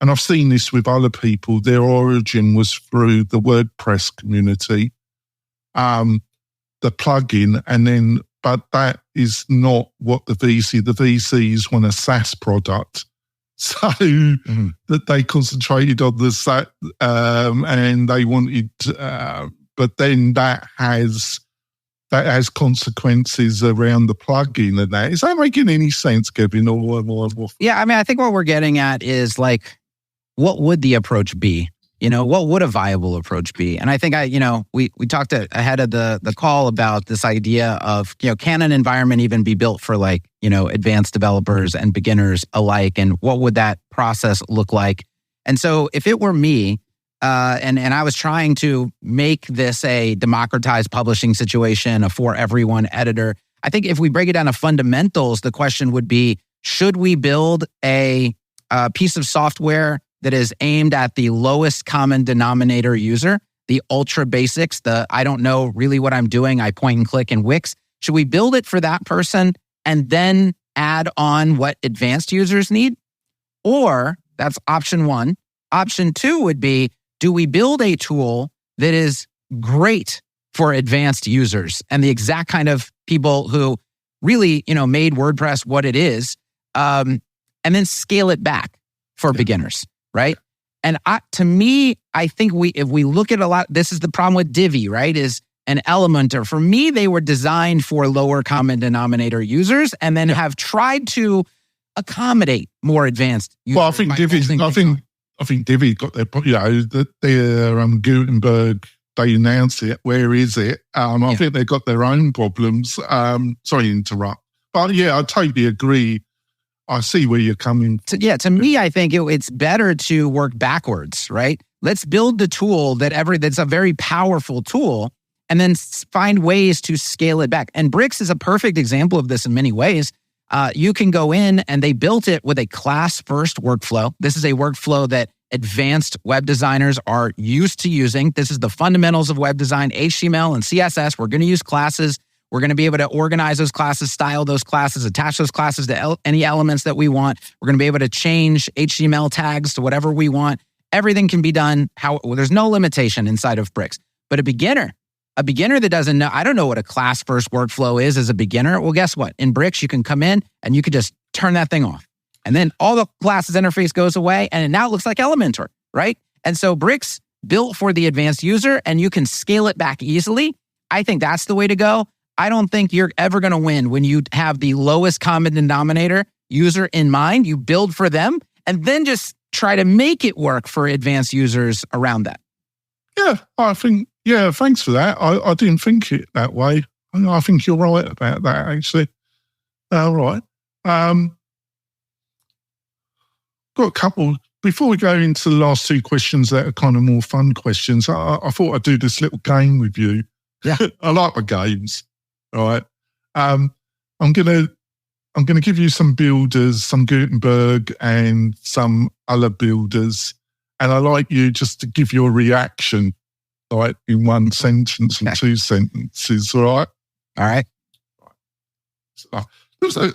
and I've seen this with other people, their origin was through the WordPress community, the plugin, but that is not what the VCs want a SaaS product. So that they concentrated on the SaaS, and they wanted, but then that has consequences around the plugin and that. Is that making any sense, Kevin? Yeah, I mean, I think what we're getting at is like, what would the approach be What would a viable approach be? And I think we talked ahead of the call about this idea of, can an environment even be built for advanced developers and beginners alike? And what would that process look like? And so if it were me, and I was trying to make this a democratized publishing situation, a for everyone editor, I think if we break it down to fundamentals, the question would be, should we build a piece of software that is aimed at the lowest common denominator user, the ultra basics, the I don't know really what I'm doing, I point and click in Wix? Should we build it for that person and then add on what advanced users need? Or that's option one. Option two would be, do we build a tool that is great for advanced users and the exact kind of people who really, made WordPress what it is, and then scale it back for beginners, right? And to me, I think if we look at a lot, this is the problem with Divi, right? Is an Elementor. For me, they were designed for lower common denominator users and then have tried to accommodate more advanced users. Well, I think Divi got their, their Gutenberg, they announced it. Where is it? I think they've got their own problems. Sorry to interrupt. But I totally agree. I see where you're coming from. To me, I think it's better to work backwards, right? Let's build the tool that's a very powerful tool and then find ways to scale it back. And Bricks is a perfect example of this in many ways. You can go in and they built it with a class-first workflow. This is a workflow that advanced web designers are used to using. This is the fundamentals of web design, HTML and CSS. We're going to use classes. We're going to be able to organize those classes, style those classes, attach those classes to any elements that we want. We're going to be able to change HTML tags to whatever we want. Everything can be done. There's no limitation inside of Bricks. But a beginner that doesn't know, I don't know what a class-first workflow is as a beginner. Well, guess what? In Bricks, you can come in and you can just turn that thing off. And then all the classes interface goes away and now it looks like Elementor, right? And so Bricks built for the advanced user and you can scale it back easily. I think that's the way to go. I don't think you're ever going to win when you have the lowest common denominator user in mind. You build for them and then just try to make it work for advanced users around that. Yeah, I think, thanks for that. I didn't think it that way. I think you're right about that, actually. All right. Got a couple. Before we go into the last two questions that are kind of more fun questions, I thought I'd do this little game with you. Yeah. I like my games. All right. I'm gonna give you some builders, some Gutenberg and some other builders, and I'd like you just to give your reaction, like in one sentence and two sentences. All right. All right.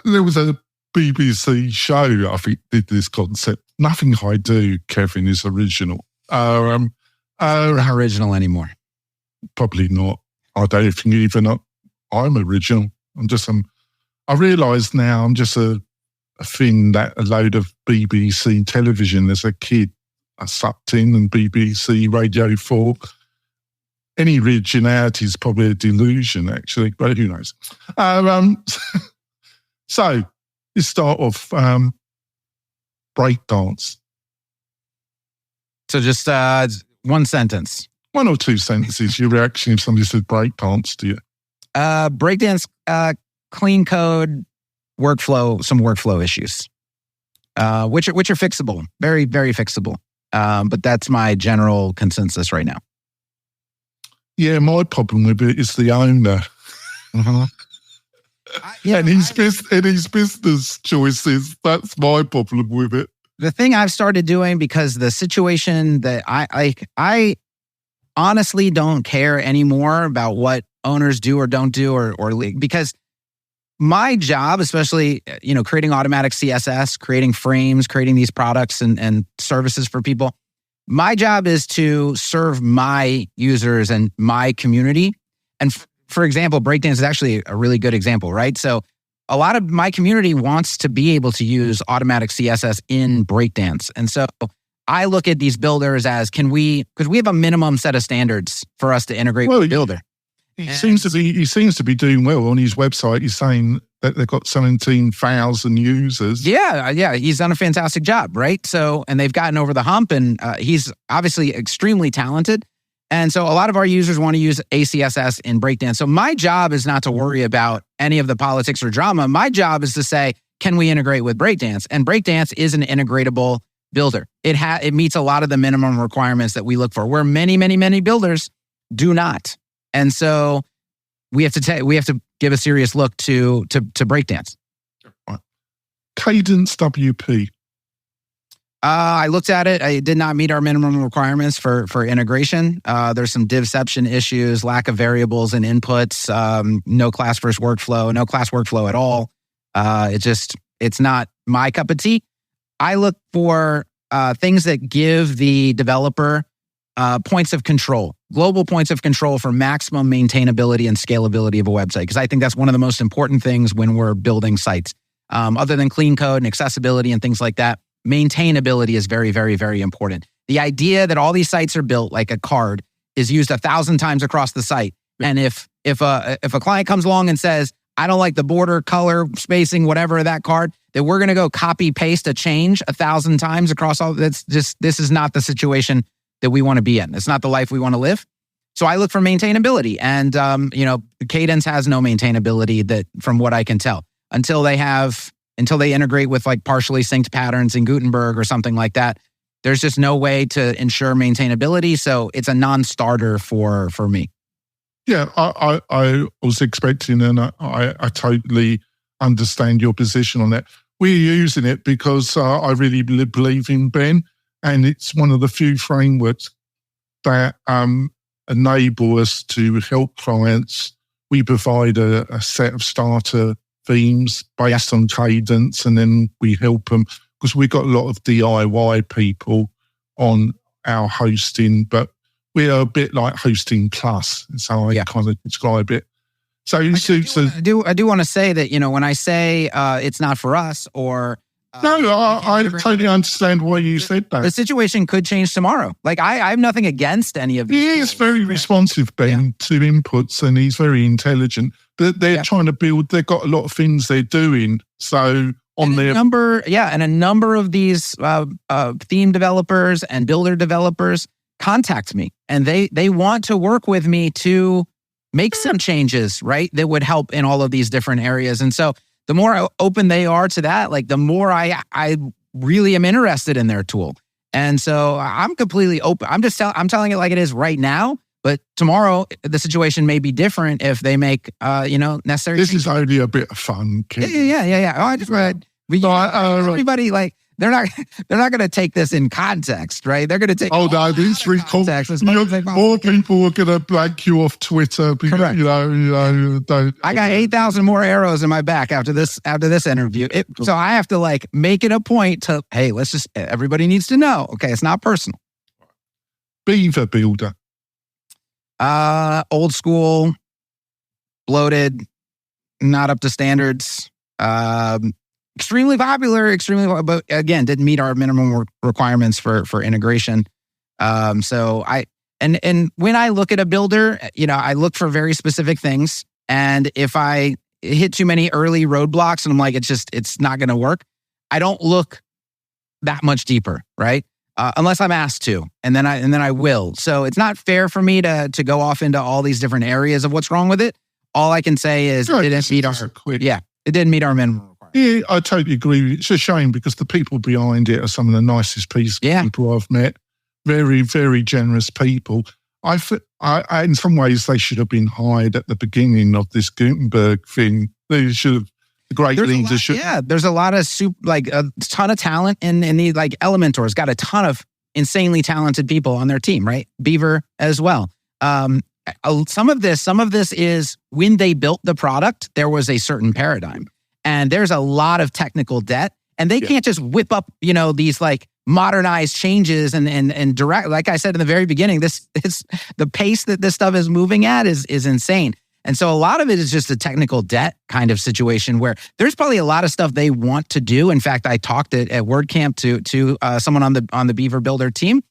There was a BBC show, I think, did this concept. Nothing I do, Kevin, is original. Not original anymore. Probably not. I don't think even I'm original. I realise now I'm just a thing that a load of BBC television as a kid I sucked in, and BBC Radio 4. Any originality is probably a delusion, actually, but who knows? So let's start off breakdance. So just one sentence. One or two sentences, your reaction if somebody said breakdance to you. Breakdance, clean code, workflow, some workflow issues, which are fixable, very, very fixable. But that's my general consensus right now. Yeah, my problem with it is the owner. Uh-huh. And his business choices. That's my problem with it. The thing I've started doing, because the situation that I honestly don't care anymore about what owners do or don't do, or because my job, especially, creating automatic CSS, creating frames, creating these products and services for people, my job is to serve my users and my community. And for example, breakdance is actually a really good example, right? So a lot of my community wants to be able to use automatic CSS in breakdance. And so I look at these builders as, because we have a minimum set of standards for us to integrate with a builder. He seems to be doing well on his website. He's saying that they've got 17,000 users. Yeah. He's done a fantastic job, right? So, and they've gotten over the hump, and he's obviously extremely talented. And so a lot of our users want to use ACSS in Breakdance. So my job is not to worry about any of the politics or drama. My job is to say, can we integrate with Breakdance? And Breakdance is an integratable builder. It meets a lot of the minimum requirements that we look for, where many, many, many builders do not. And so we have to give a serious look to Breakdance. Kadence WP. I looked at it. It did not meet our minimum requirements for integration. There's some divception issues, lack of variables and inputs, no class first workflow, no class workflow at all. It's not my cup of tea. I look for things that give the developer points of control, global points of control for maximum maintainability and scalability of a website, because I think that's one of the most important things when we're building sites. Other than clean code and accessibility and things like that, maintainability is very, very, very important. The idea that all these sites are built like a card is used 1,000 times across the site. And if a client comes along and says, I don't like the border, color, spacing, whatever of that card, that we're going to go copy paste a change 1,000 times across all. This is not the situation that we want to be in. It's not the life we want to live. So I look for maintainability, and Kadence has no maintainability, that from what I can tell, until they integrate with like partially synced patterns in Gutenberg or something like that. There's just no way to ensure maintainability. So it's a non-starter for me. Yeah, I was expecting, and I totally understand your position on that. We're using it because I really believe in Ben, and it's one of the few frameworks that enable us to help clients. We provide a set of starter themes based on Kadence, and then we help them, because we've got a lot of DIY people on our hosting, but we're a bit like Hosting Plus. So I kind of describe it. So it suits us. I do want to say that, when I say it's not for us, or I totally understand why you said that. The situation could change tomorrow. Like I have nothing against any of these. He is very responsive, Ben, to inputs, and he's very intelligent. But they're trying to build. They've got a lot of things they're doing. So on their number, and a number of these theme developers and builder developers contact me, and they want to work with me to make some changes, right, that would help in all of these different areas. And so the more open they are to that, like the more I really am interested in their tool. And so I'm completely open. I'm telling it like it is right now, but tomorrow the situation may be different if they make necessary This changes. is only a bit of fun, kid. Yeah. Oh, I just read. Everybody like they're not going to take this in context, right? They're going to take. Oh no, this context. More people are going to blank you off Twitter. Because, correct. Don't. I got 8,000 more arrows in my back after this interview. So I have to like make it a point to, hey, everybody needs to know. Okay, it's not personal. Beaver Builder. Old school, bloated, not up to standards. Extremely popular, but again, didn't meet our minimum requirements for integration. So when I look at a builder, I look for very specific things. And if I hit too many early roadblocks and I'm like, it's not going to work, I don't look that much deeper, right? Unless I'm asked to, and then I will. So it's not fair for me to go off into all these different areas of what's wrong with it. All I can say is it didn't meet our minimum. Yeah, I totally agree. It's a shame because the people behind it are some of the nicest people I've met. Very, very generous people. I in some ways, they should have been hired at the beginning of this Gutenberg thing. They should have. The great leaders should. Yeah, there's a lot of a ton of talent in the like Elementor's got a ton of insanely talented people on their team, right? Beaver as well. Some of this is when they built the product, there was a certain paradigm. And there's a lot of technical debt, and they can't just whip up, these like modernized changes and direct. Like I said in the very beginning, the pace that this stuff is moving at is insane. And so a lot of it is just a technical debt kind of situation where there's probably a lot of stuff they want to do. In fact, I talked at WordCamp to someone on the Beaver Builder team,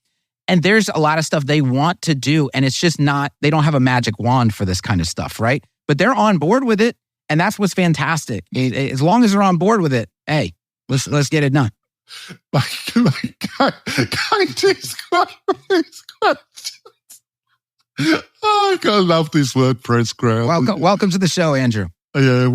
And there's a lot of stuff they want to do, and it's just not, they don't have a magic wand for this kind of stuff, right? But they're on board with it, and that's what's fantastic. As long as they're on board with it, hey, let's get it done. I gotta love this WordPress crowd. Welcome to the show, Andrew. Yeah,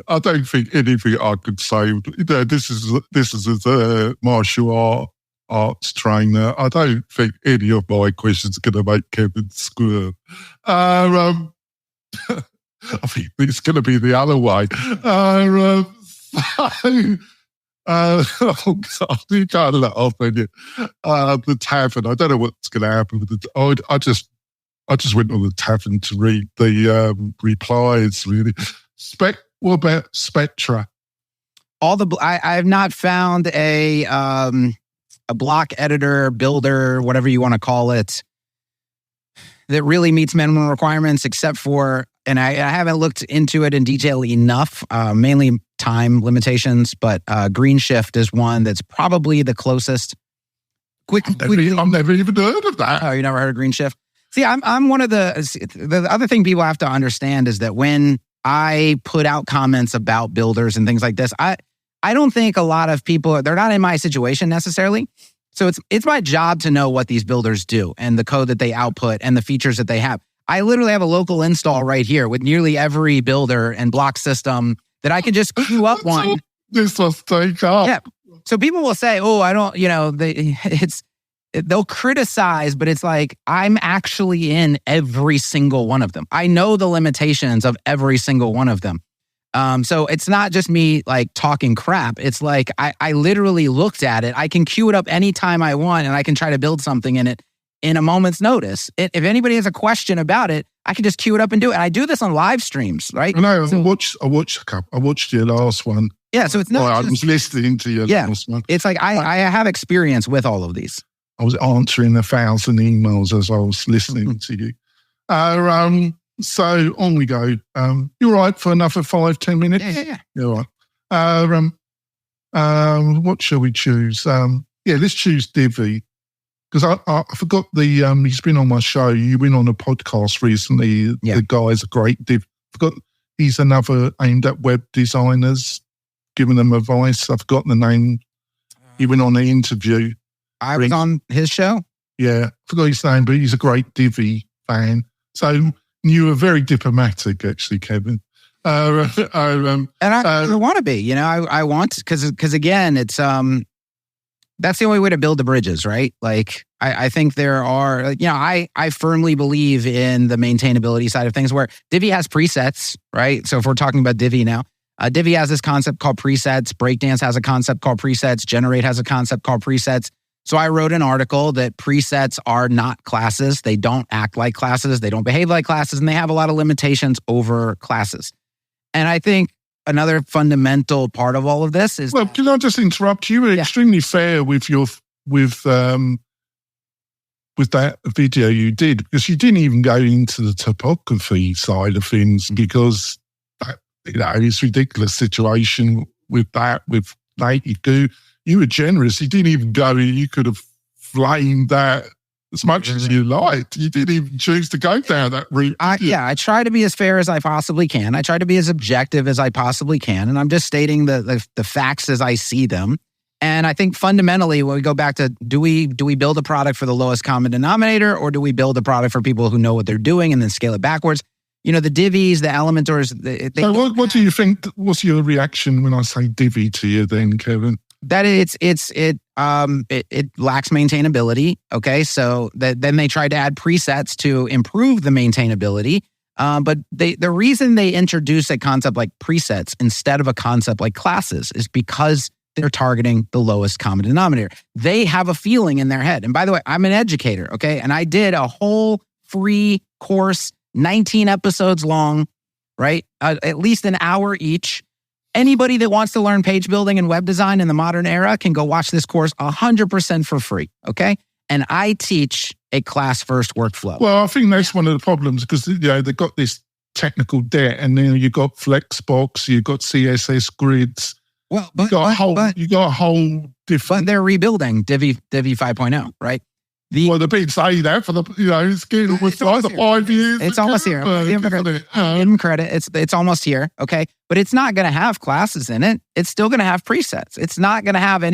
I don't think anything I could say. This is a martial arts trainer. I don't think any of my questions are going to make Kevin squirm. I think it's going to be the other way. Oh God, you can't let off on you. The tavern. I don't know what's going to happen with it. I just went on the tavern to read the replies. Really, what about Spectra? I have not found a block editor, builder, whatever you want to call it, that really meets minimum requirements, except for, and I haven't looked into it in detail enough, mainly time limitations, but GreenShift is one that's probably the closest. I've never even heard of that. Oh, you never heard of GreenShift? See, I'm one of the other thing people have to understand is that when I put out comments about builders and things like this, I don't think a lot of people, they're not in my situation necessarily. So it's my job to know what these builders do and the code that they output and the features that they have. I literally have a local install right here with nearly every builder and block system that I can just queue up one. This was take up. Yeah. So people will say, oh, I don't, they'll criticize, but it's like, I'm actually in every single one of them. I know the limitations of every single one of them. So it's not just me like talking crap. It's like, I literally looked at it. I can queue it up anytime I want and I can try to build something in it in a moment's notice. If anybody has a question about it, I can just queue it up and do it. And I do this on live streams, right? No, I watched your last one. Yeah, so it's not I was listening to your last one. It's like I have experience with all of these. I was answering 1,000 emails as I was listening to you. So on we go. You're right for another 5-10 minutes? Yeah. You're right. What shall we choose? Let's choose Divi. Because I forgot he's been on my show. You've been on a podcast recently. Yeah. The guy's a great forgot he's another aimed at web designers, giving them advice. I've forgotten the name. He went on the interview. I was on his show? Yeah, I forgot his name, but he's a great Divi fan. So you were very diplomatic, actually, Kevin. And I want to be, I want, because again, it's, that's the only way to build the bridges, right? Like, I think there are, I firmly believe in the maintainability side of things where Divi has presets, right? So if we're talking about Divi now, Divi has this concept called presets. Breakdance has a concept called presets. Generate has a concept called presets. So I wrote an article that presets are not classes. They don't act like classes. They don't behave like classes, and they have a lot of limitations over classes. And I think another fundamental part of all of this is... Well, can I just interrupt? You were extremely fair with that video you did, because you didn't even go into the topography side of things, because it's a ridiculous situation with native goo. You were generous. You didn't even go. You could have flamed that as much as you liked. You didn't even choose to go down that route. I try to be as fair as I possibly can. I try to be as objective as I possibly can. And I'm just stating the facts as I see them. And I think fundamentally, when we go back to, do we build a product for the lowest common denominator, or do we build a product for people who know what they're doing and then scale it backwards? The Divis, the Elementors. So what do you think? What's your reaction when I say Divi to you then, Kevin? That it lacks maintainability. Okay, so then they tried to add presets to improve the maintainability. But the reason they introduce a concept like presets instead of a concept like classes is because they're targeting the lowest common denominator. They have a feeling in their head. And by the way, I'm an educator, okay? And I did a whole free course, 19 episodes long, right? At least an hour each. Anybody that wants to learn page building and web design in the modern era can go watch this course 100% for free, okay? And I teach a class-first workflow. Well, I think that's one of the problems, because they've got this technical debt, and then you've got Flexbox, you've got CSS grids. Well, you got a whole different. But they're rebuilding Divi 5.0, right? They've been saying that for it's getting almost like the 5 years. It's almost here. Give them credit. It's almost here. Okay. But it's not going to have classes in it. It's still going to have presets. It's not going to have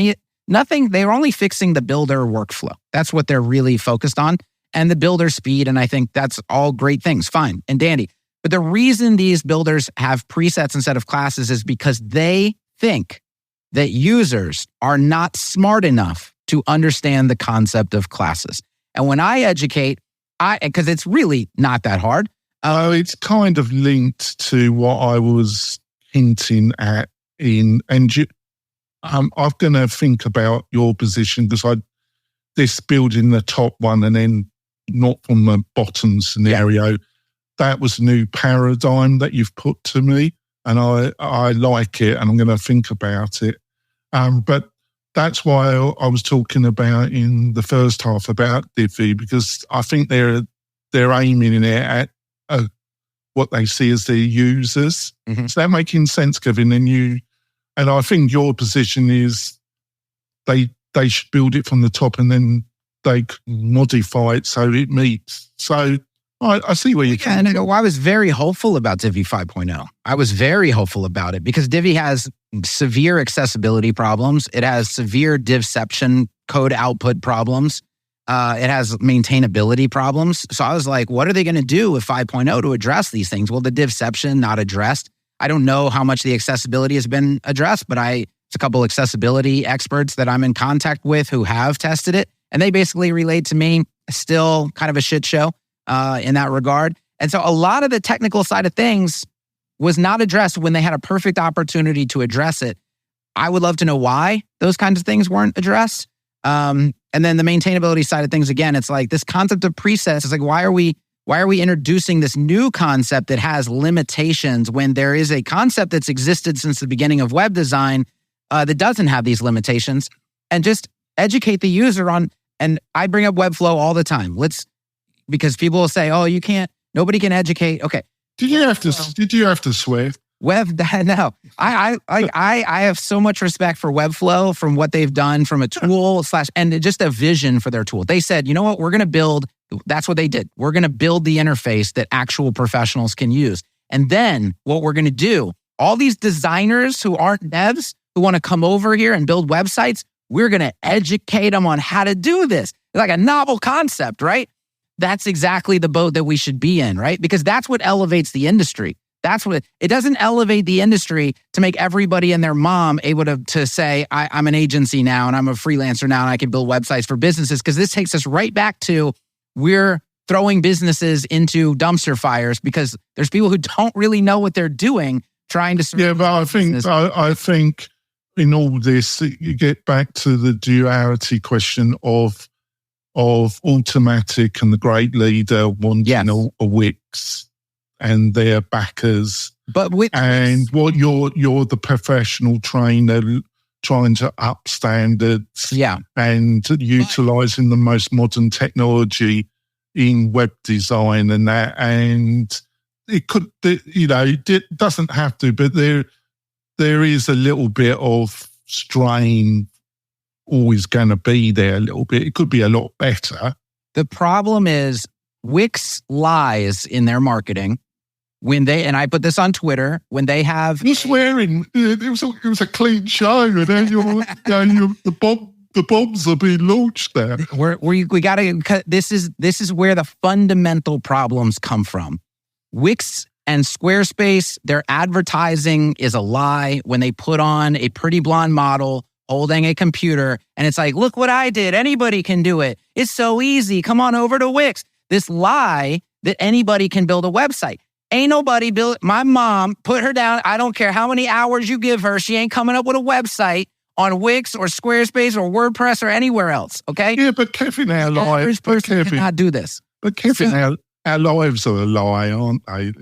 nothing. They're only fixing the builder workflow. That's what they're really focused on. And the builder speed. And I think that's all great things. Fine and dandy. But the reason these builders have presets instead of classes is because they think that users are not smart enough to understand the concept of classes. And when I educate, because it's really not that hard. It's kind of linked to what I was hinting at I'm going to think about your position because this building the top one and then not from the bottom scenario. Yeah. That was a new paradigm that you've put to me, and I like it, and I'm going to think about it. But that's why I was talking about in the first half about Divi, because I think they're aiming in it at what they see as their users. Mm-hmm. Is that making sense, Kevin? And I think your position is they should build it from the top and then they modify it so it meets. So I see where you're coming from. I was very hopeful about Divi 5.0. I was very hopeful about it because Divi has severe accessibility problems. It has severe divception code output problems. It has maintainability problems. So I was like, what are they going to do with 5.0 to address these things? Well, the divception not addressed. I don't know how much the accessibility has been addressed, but it's a couple accessibility experts that I'm in contact with who have tested it. And they basically relayed to me still kind of a shit show in that regard. And so a lot of the technical side of things was not addressed when they had a perfect opportunity to address it. I would love to know why those kinds of things weren't addressed. And then the maintainability side of things, again, it's like this concept of presets. It's like, why are we introducing this new concept that has limitations when there is a concept that's existed since the beginning of web design that doesn't have these limitations? And just educate the user on, and I bring up Webflow all the time. Because people will say, oh, nobody can educate. Okay. Did you have to swear? No. I have so much respect for Webflow from what they've done from a tool and just a vision for their tool. They said, you know what, we're going to build, that's what they did. We're going to build the interface that actual professionals can use. And then what we're going to do, all these designers who aren't devs, who want to come over here and build websites, we're going to educate them on how to do this. It's like a novel concept, right? That's exactly the boat that we should be in, right? Because that's what elevates the industry. It doesn't elevate the industry to make everybody and their mom able to say, I'm an agency now and I'm a freelancer now and I can build websites for businesses, because this takes us right back to we're throwing businesses into dumpster fires because there's people who don't really know what they're doing trying to. Yeah, but I think in all this, you get back to the duality question of Automatic and the great leader wanting a Wix and their backers. But what you're the professional trainer trying to up standards and utilizing the most modern technology in web design and that. And it could, it doesn't have to, but there is a little bit of strain always going to be there a little bit. It could be a lot better. The problem is Wix lies in their marketing when and I put this on Twitter, when they have... You're swearing. It was a clean show, and then the bombs are being launched there. We got to... This is where the fundamental problems come from. Wix and Squarespace, their advertising is a lie when they put on a pretty blonde model holding a computer, and it's like, look what I did. Anybody can do it. It's so easy. Come on over to Wix. This lie that anybody can build a website. Ain't nobody built. My mom, put her down. I don't care how many hours you give her. She ain't coming up with a website on Wix or Squarespace or WordPress or anywhere else. Okay? Yeah, but Kevin, our lives. Cannot do this. But Kevin, our lives are a lie, aren't they?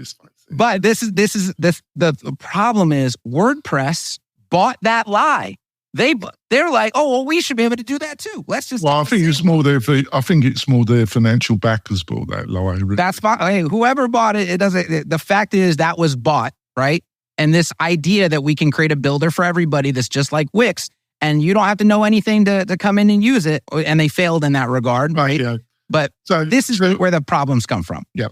But the problem is WordPress bought that lie. They're like, oh, well, we should be able to do that too. Let's just. Well, I think it's more their financial backers bought that lie. Really. That's fine. Hey, whoever bought it, it doesn't. The fact is that was bought, right? And this idea that we can create a builder for everybody that's just like Wix, and you don't have to know anything to come in and use it. And they failed in that regard, right? Yeah. But So this is where the problems come from. Yeah.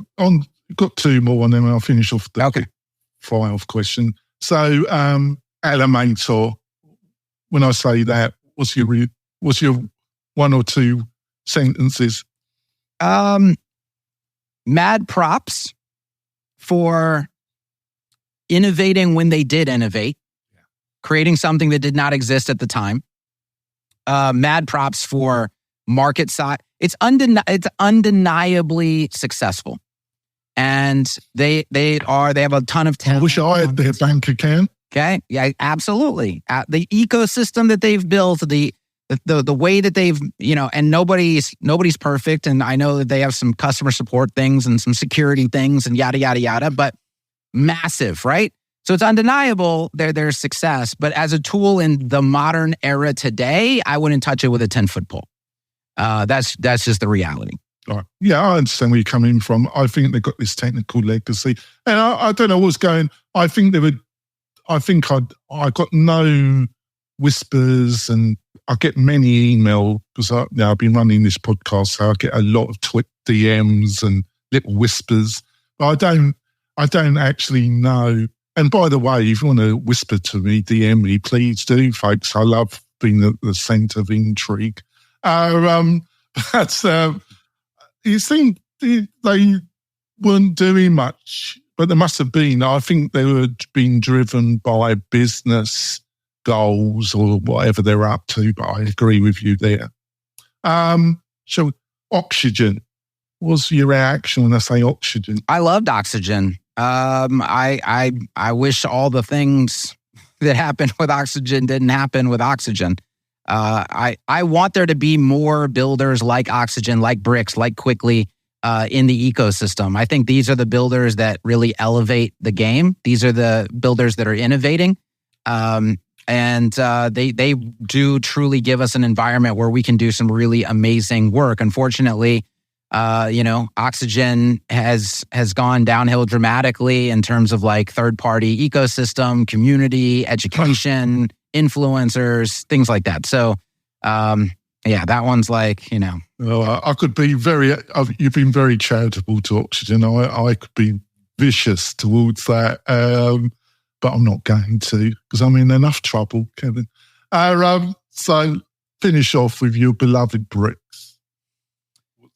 Got two more, and then I'll finish off the file question. So, Elementor. When I say that, what's your one or two sentences? Mad props for innovating when they did innovate, creating something that did not exist at the time. Mad props for market size. It's undeniably successful, and they have a ton of talent. I wish I had their bank account. Okay, yeah, absolutely. The ecosystem that they've built, the way that they've, and nobody's perfect, and I know that they have some customer support things and some security things and yada yada yada, but massive, right? So it's undeniable their success, but as a tool in the modern era today, I wouldn't touch it with a 10-foot pole. That's just the reality. Right. Yeah, I understand where you're coming from. I think they've got this technical legacy, and I don't know what's going. I got no whispers, and I get many email because I've been running this podcast, so I get a lot of DMs and little whispers. But I don't actually know. And by the way, if you want to whisper to me, DM me, please do, folks. I love being at the centre of intrigue. You think they weren't doing much, but there must have been. I think they were being driven by business goals or whatever they're up to, but I agree with you there. So Oxygen, what's your reaction when I say Oxygen? I loved Oxygen. I wish all the things that happened with Oxygen didn't happen with Oxygen. I want there to be more builders like Oxygen, like Bricks, like Quickly in the ecosystem. I think these are the builders that really elevate the game. These are the builders that are innovating. And they do truly give us an environment where we can do some really amazing work. Unfortunately, Oxygen has gone downhill dramatically in terms of like third-party ecosystem, community, education, influencers, things like that. So, that one's like, Well, I could be you've been very charitable to Oxygen. I could be vicious towards that. But I'm not going to because I'm in enough trouble, Kevin. So finish off with your beloved Bricks.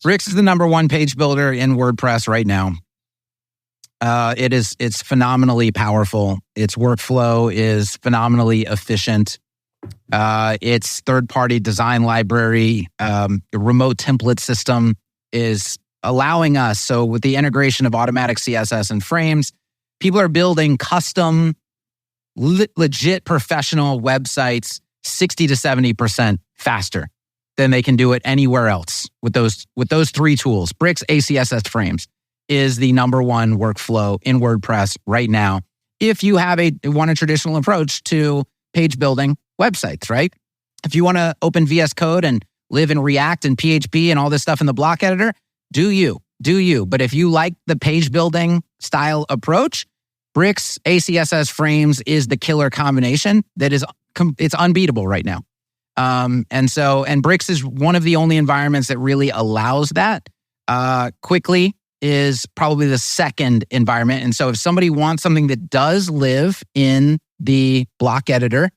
Bricks is the number one page builder in WordPress right now. It's phenomenally powerful. Its workflow is phenomenally efficient. Its third-party design library, remote template system is allowing us. So with the integration of automatic CSS and frames, people are building custom, legit professional websites 60 to 70% faster than they can do it anywhere else with those three tools. Bricks, ACSS, frames is the number one workflow in WordPress right now. If you have want a traditional approach to page building websites, right? If you want to open VS Code and live in React and PHP and all this stuff in the block editor, do you. But if you like the page building style approach, Bricks, ACSS, frames is the killer combination that it's unbeatable right now. And Bricks is one of the only environments that really allows that. Quickly is probably the second environment. And so if somebody wants something that does live in the block editor,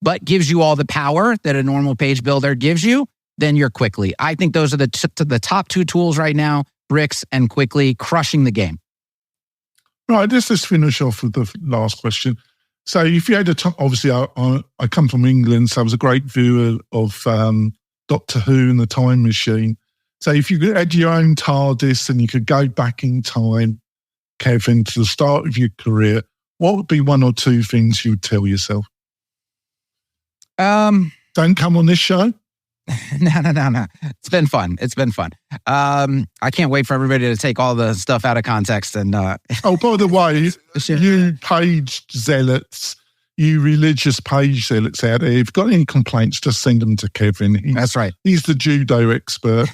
but gives you all the power that a normal page builder gives you, then you're Quickly. I think those are the top two tools right now, Bricks and Quickly, crushing the game. Right, let's finish off with the last question. So if you had obviously I come from England, so I was a great viewer of Doctor Who and the Time Machine. So if you had your own TARDIS and you could go back in time, Kevin, to the start of your career, what would be one or two things you would tell yourself? Don't come on this show. No. It's been fun. I can't wait for everybody to take all the stuff out of context. And oh, by the way, you page zealots, you religious page zealots out there, if you've got any complaints, just send them to Kevin. That's right. He's the judo expert.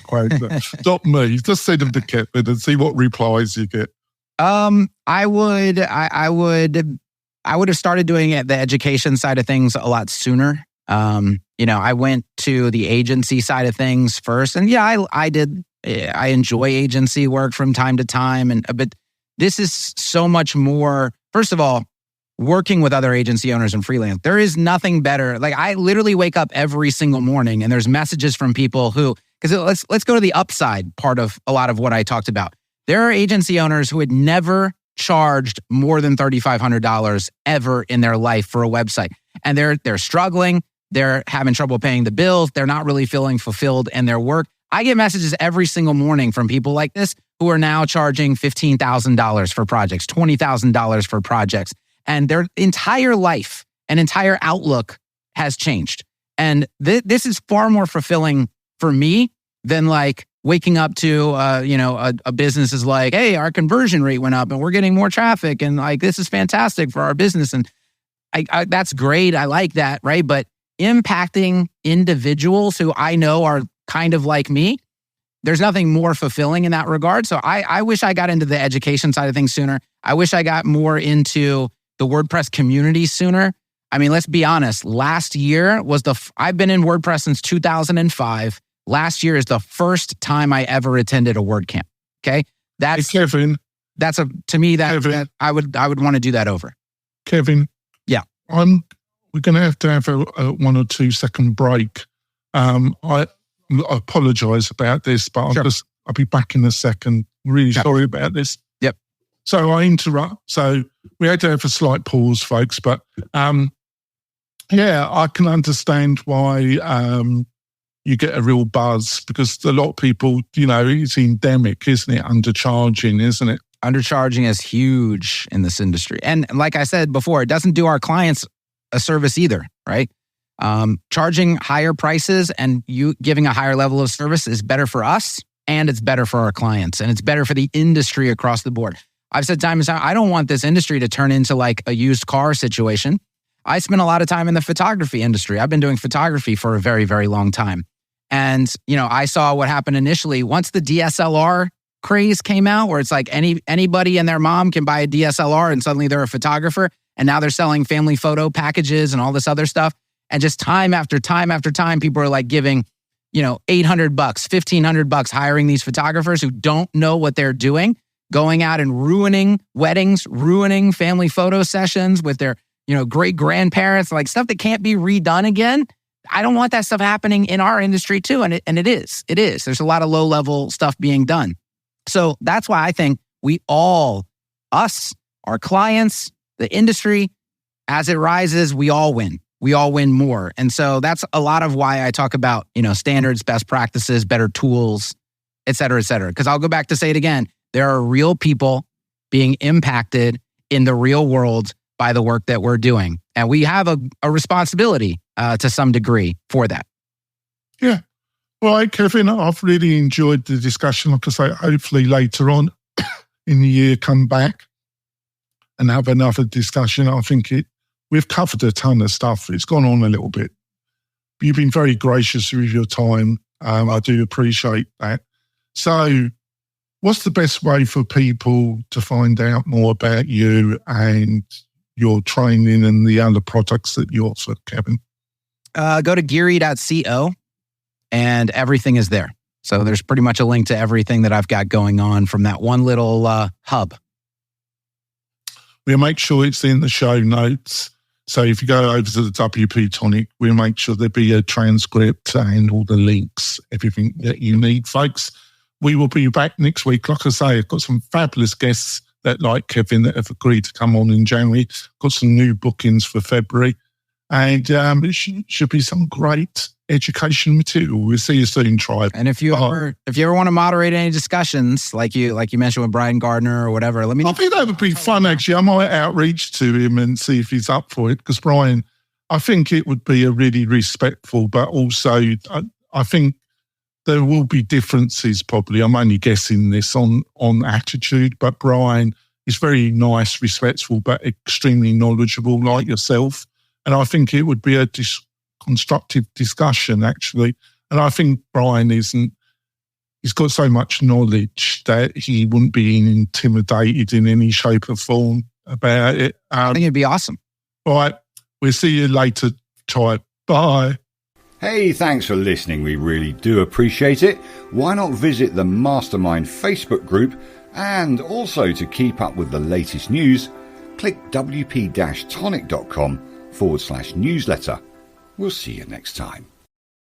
Not me. Just send them to Kevin and see what replies you get. I would have started doing the education side of things a lot sooner. I went to the agency side of things first, and I enjoy agency work from time to time, but this is so much more. First of all, working with other agency owners and freelance, there is nothing better. Like, I literally wake up every single morning and there's messages from people who, because let's go to the upside part of a lot of what I talked about. There are agency owners who had never charged more than $3,500 ever in their life for a website. And they're struggling. They're having trouble paying the bills. They're not really feeling fulfilled in their work. I get messages every single morning from people like this who are now charging $15,000 for projects, $20,000 for projects. And their entire life and entire outlook has changed. And this is far more fulfilling for me than like waking up to, a business is like, hey, our conversion rate went up and we're getting more traffic. And like, this is fantastic for our business. And I that's great. I like that. Right. But impacting individuals who I know are kind of like me, there's nothing more fulfilling in that regard. So I wish I got into the education side of things sooner. I wish I got more into the WordPress community sooner. I mean, let's be honest. Last year was I've been in WordPress since 2005. Last year is the first time I ever attended a WordCamp. Okay. Kevin. To me, I would want to do that over. Kevin. Yeah. We're going to have a 1 or 2 second break. I apologize about this, but I'll be back in a second. Really sorry about this. Yep. So I interrupt. So we had to have a slight pause, folks, but I can understand why you get a real buzz, because a lot of people, it's endemic, isn't it? Undercharging, isn't it? Undercharging is huge in this industry. And like I said before, it doesn't do our clients a service either, right? Charging higher prices and you giving a higher level of service is better for us, and it's better for our clients, and it's better for the industry across the board. I've said time and time, I don't want this industry to turn into like a used car situation. I spent a lot of time in the photography industry. I've been doing photography for a very, very long time. And, I saw what happened initially once the DSLR craze came out, where it's like anybody and their mom can buy a DSLR and suddenly they're a photographer. And now they're selling family photo packages and all this other stuff. And just time after time after time, people are like giving, $800, $1,500 hiring these photographers who don't know what they're doing, going out and ruining weddings, ruining family photo sessions with their, great grandparents, like stuff that can't be redone again. I don't want that stuff happening in our industry too. And it is. There's a lot of low level stuff being done. So that's why I think us, our clients, the industry, as it rises, we all win. We all win more. And so that's a lot of why I talk about, standards, best practices, better tools, et cetera, et cetera. Because I'll go back to say it again. There are real people being impacted in the real world by the work that we're doing. And we have a responsibility to some degree for that. Yeah. Well, Kevin, I've really enjoyed the discussion. Like I say, hopefully later on in the year, come back and have another discussion. I think we've covered a ton of stuff. It's gone on a little bit. You've been very gracious with your time. I do appreciate that. So what's the best way for people to find out more about you and your training and the other products that you offer, Kevin? Go to Geary.co and everything is there. So there's pretty much a link to everything that I've got going on from that one little hub. We'll make sure it's in the show notes. So if you go over to the WP-Tonic, we'll make sure there'll be a transcript and all the links, everything that you need, folks. We will be back next week. Like I say, I've got some fabulous guests that, like Kevin, that have agreed to come on in January. Got some new bookings for February. And it should be some great education material. We'll see you soon, Tribe. And if you ever want to moderate any discussions, like you mentioned with Brian Gardner or whatever, let me know. I think that would be fun, actually. I might outreach to him and see if he's up for it. Because Brian, I think it would be a really respectful, but also I think there will be differences probably. I'm only guessing this on attitude, but Brian is very nice, respectful, but extremely knowledgeable like yourself. And I think it would be a constructive discussion, actually. And I think Brian he's got so much knowledge that he wouldn't be intimidated in any shape or form about it. I think it'd be awesome. All right. We'll see you later, Tribe. Bye. Hey, thanks for listening. We really do appreciate it. Why not visit the Mastermind Facebook group? And also to keep up with the latest news, click wp-tonic.com/newsletter. We'll see you next time.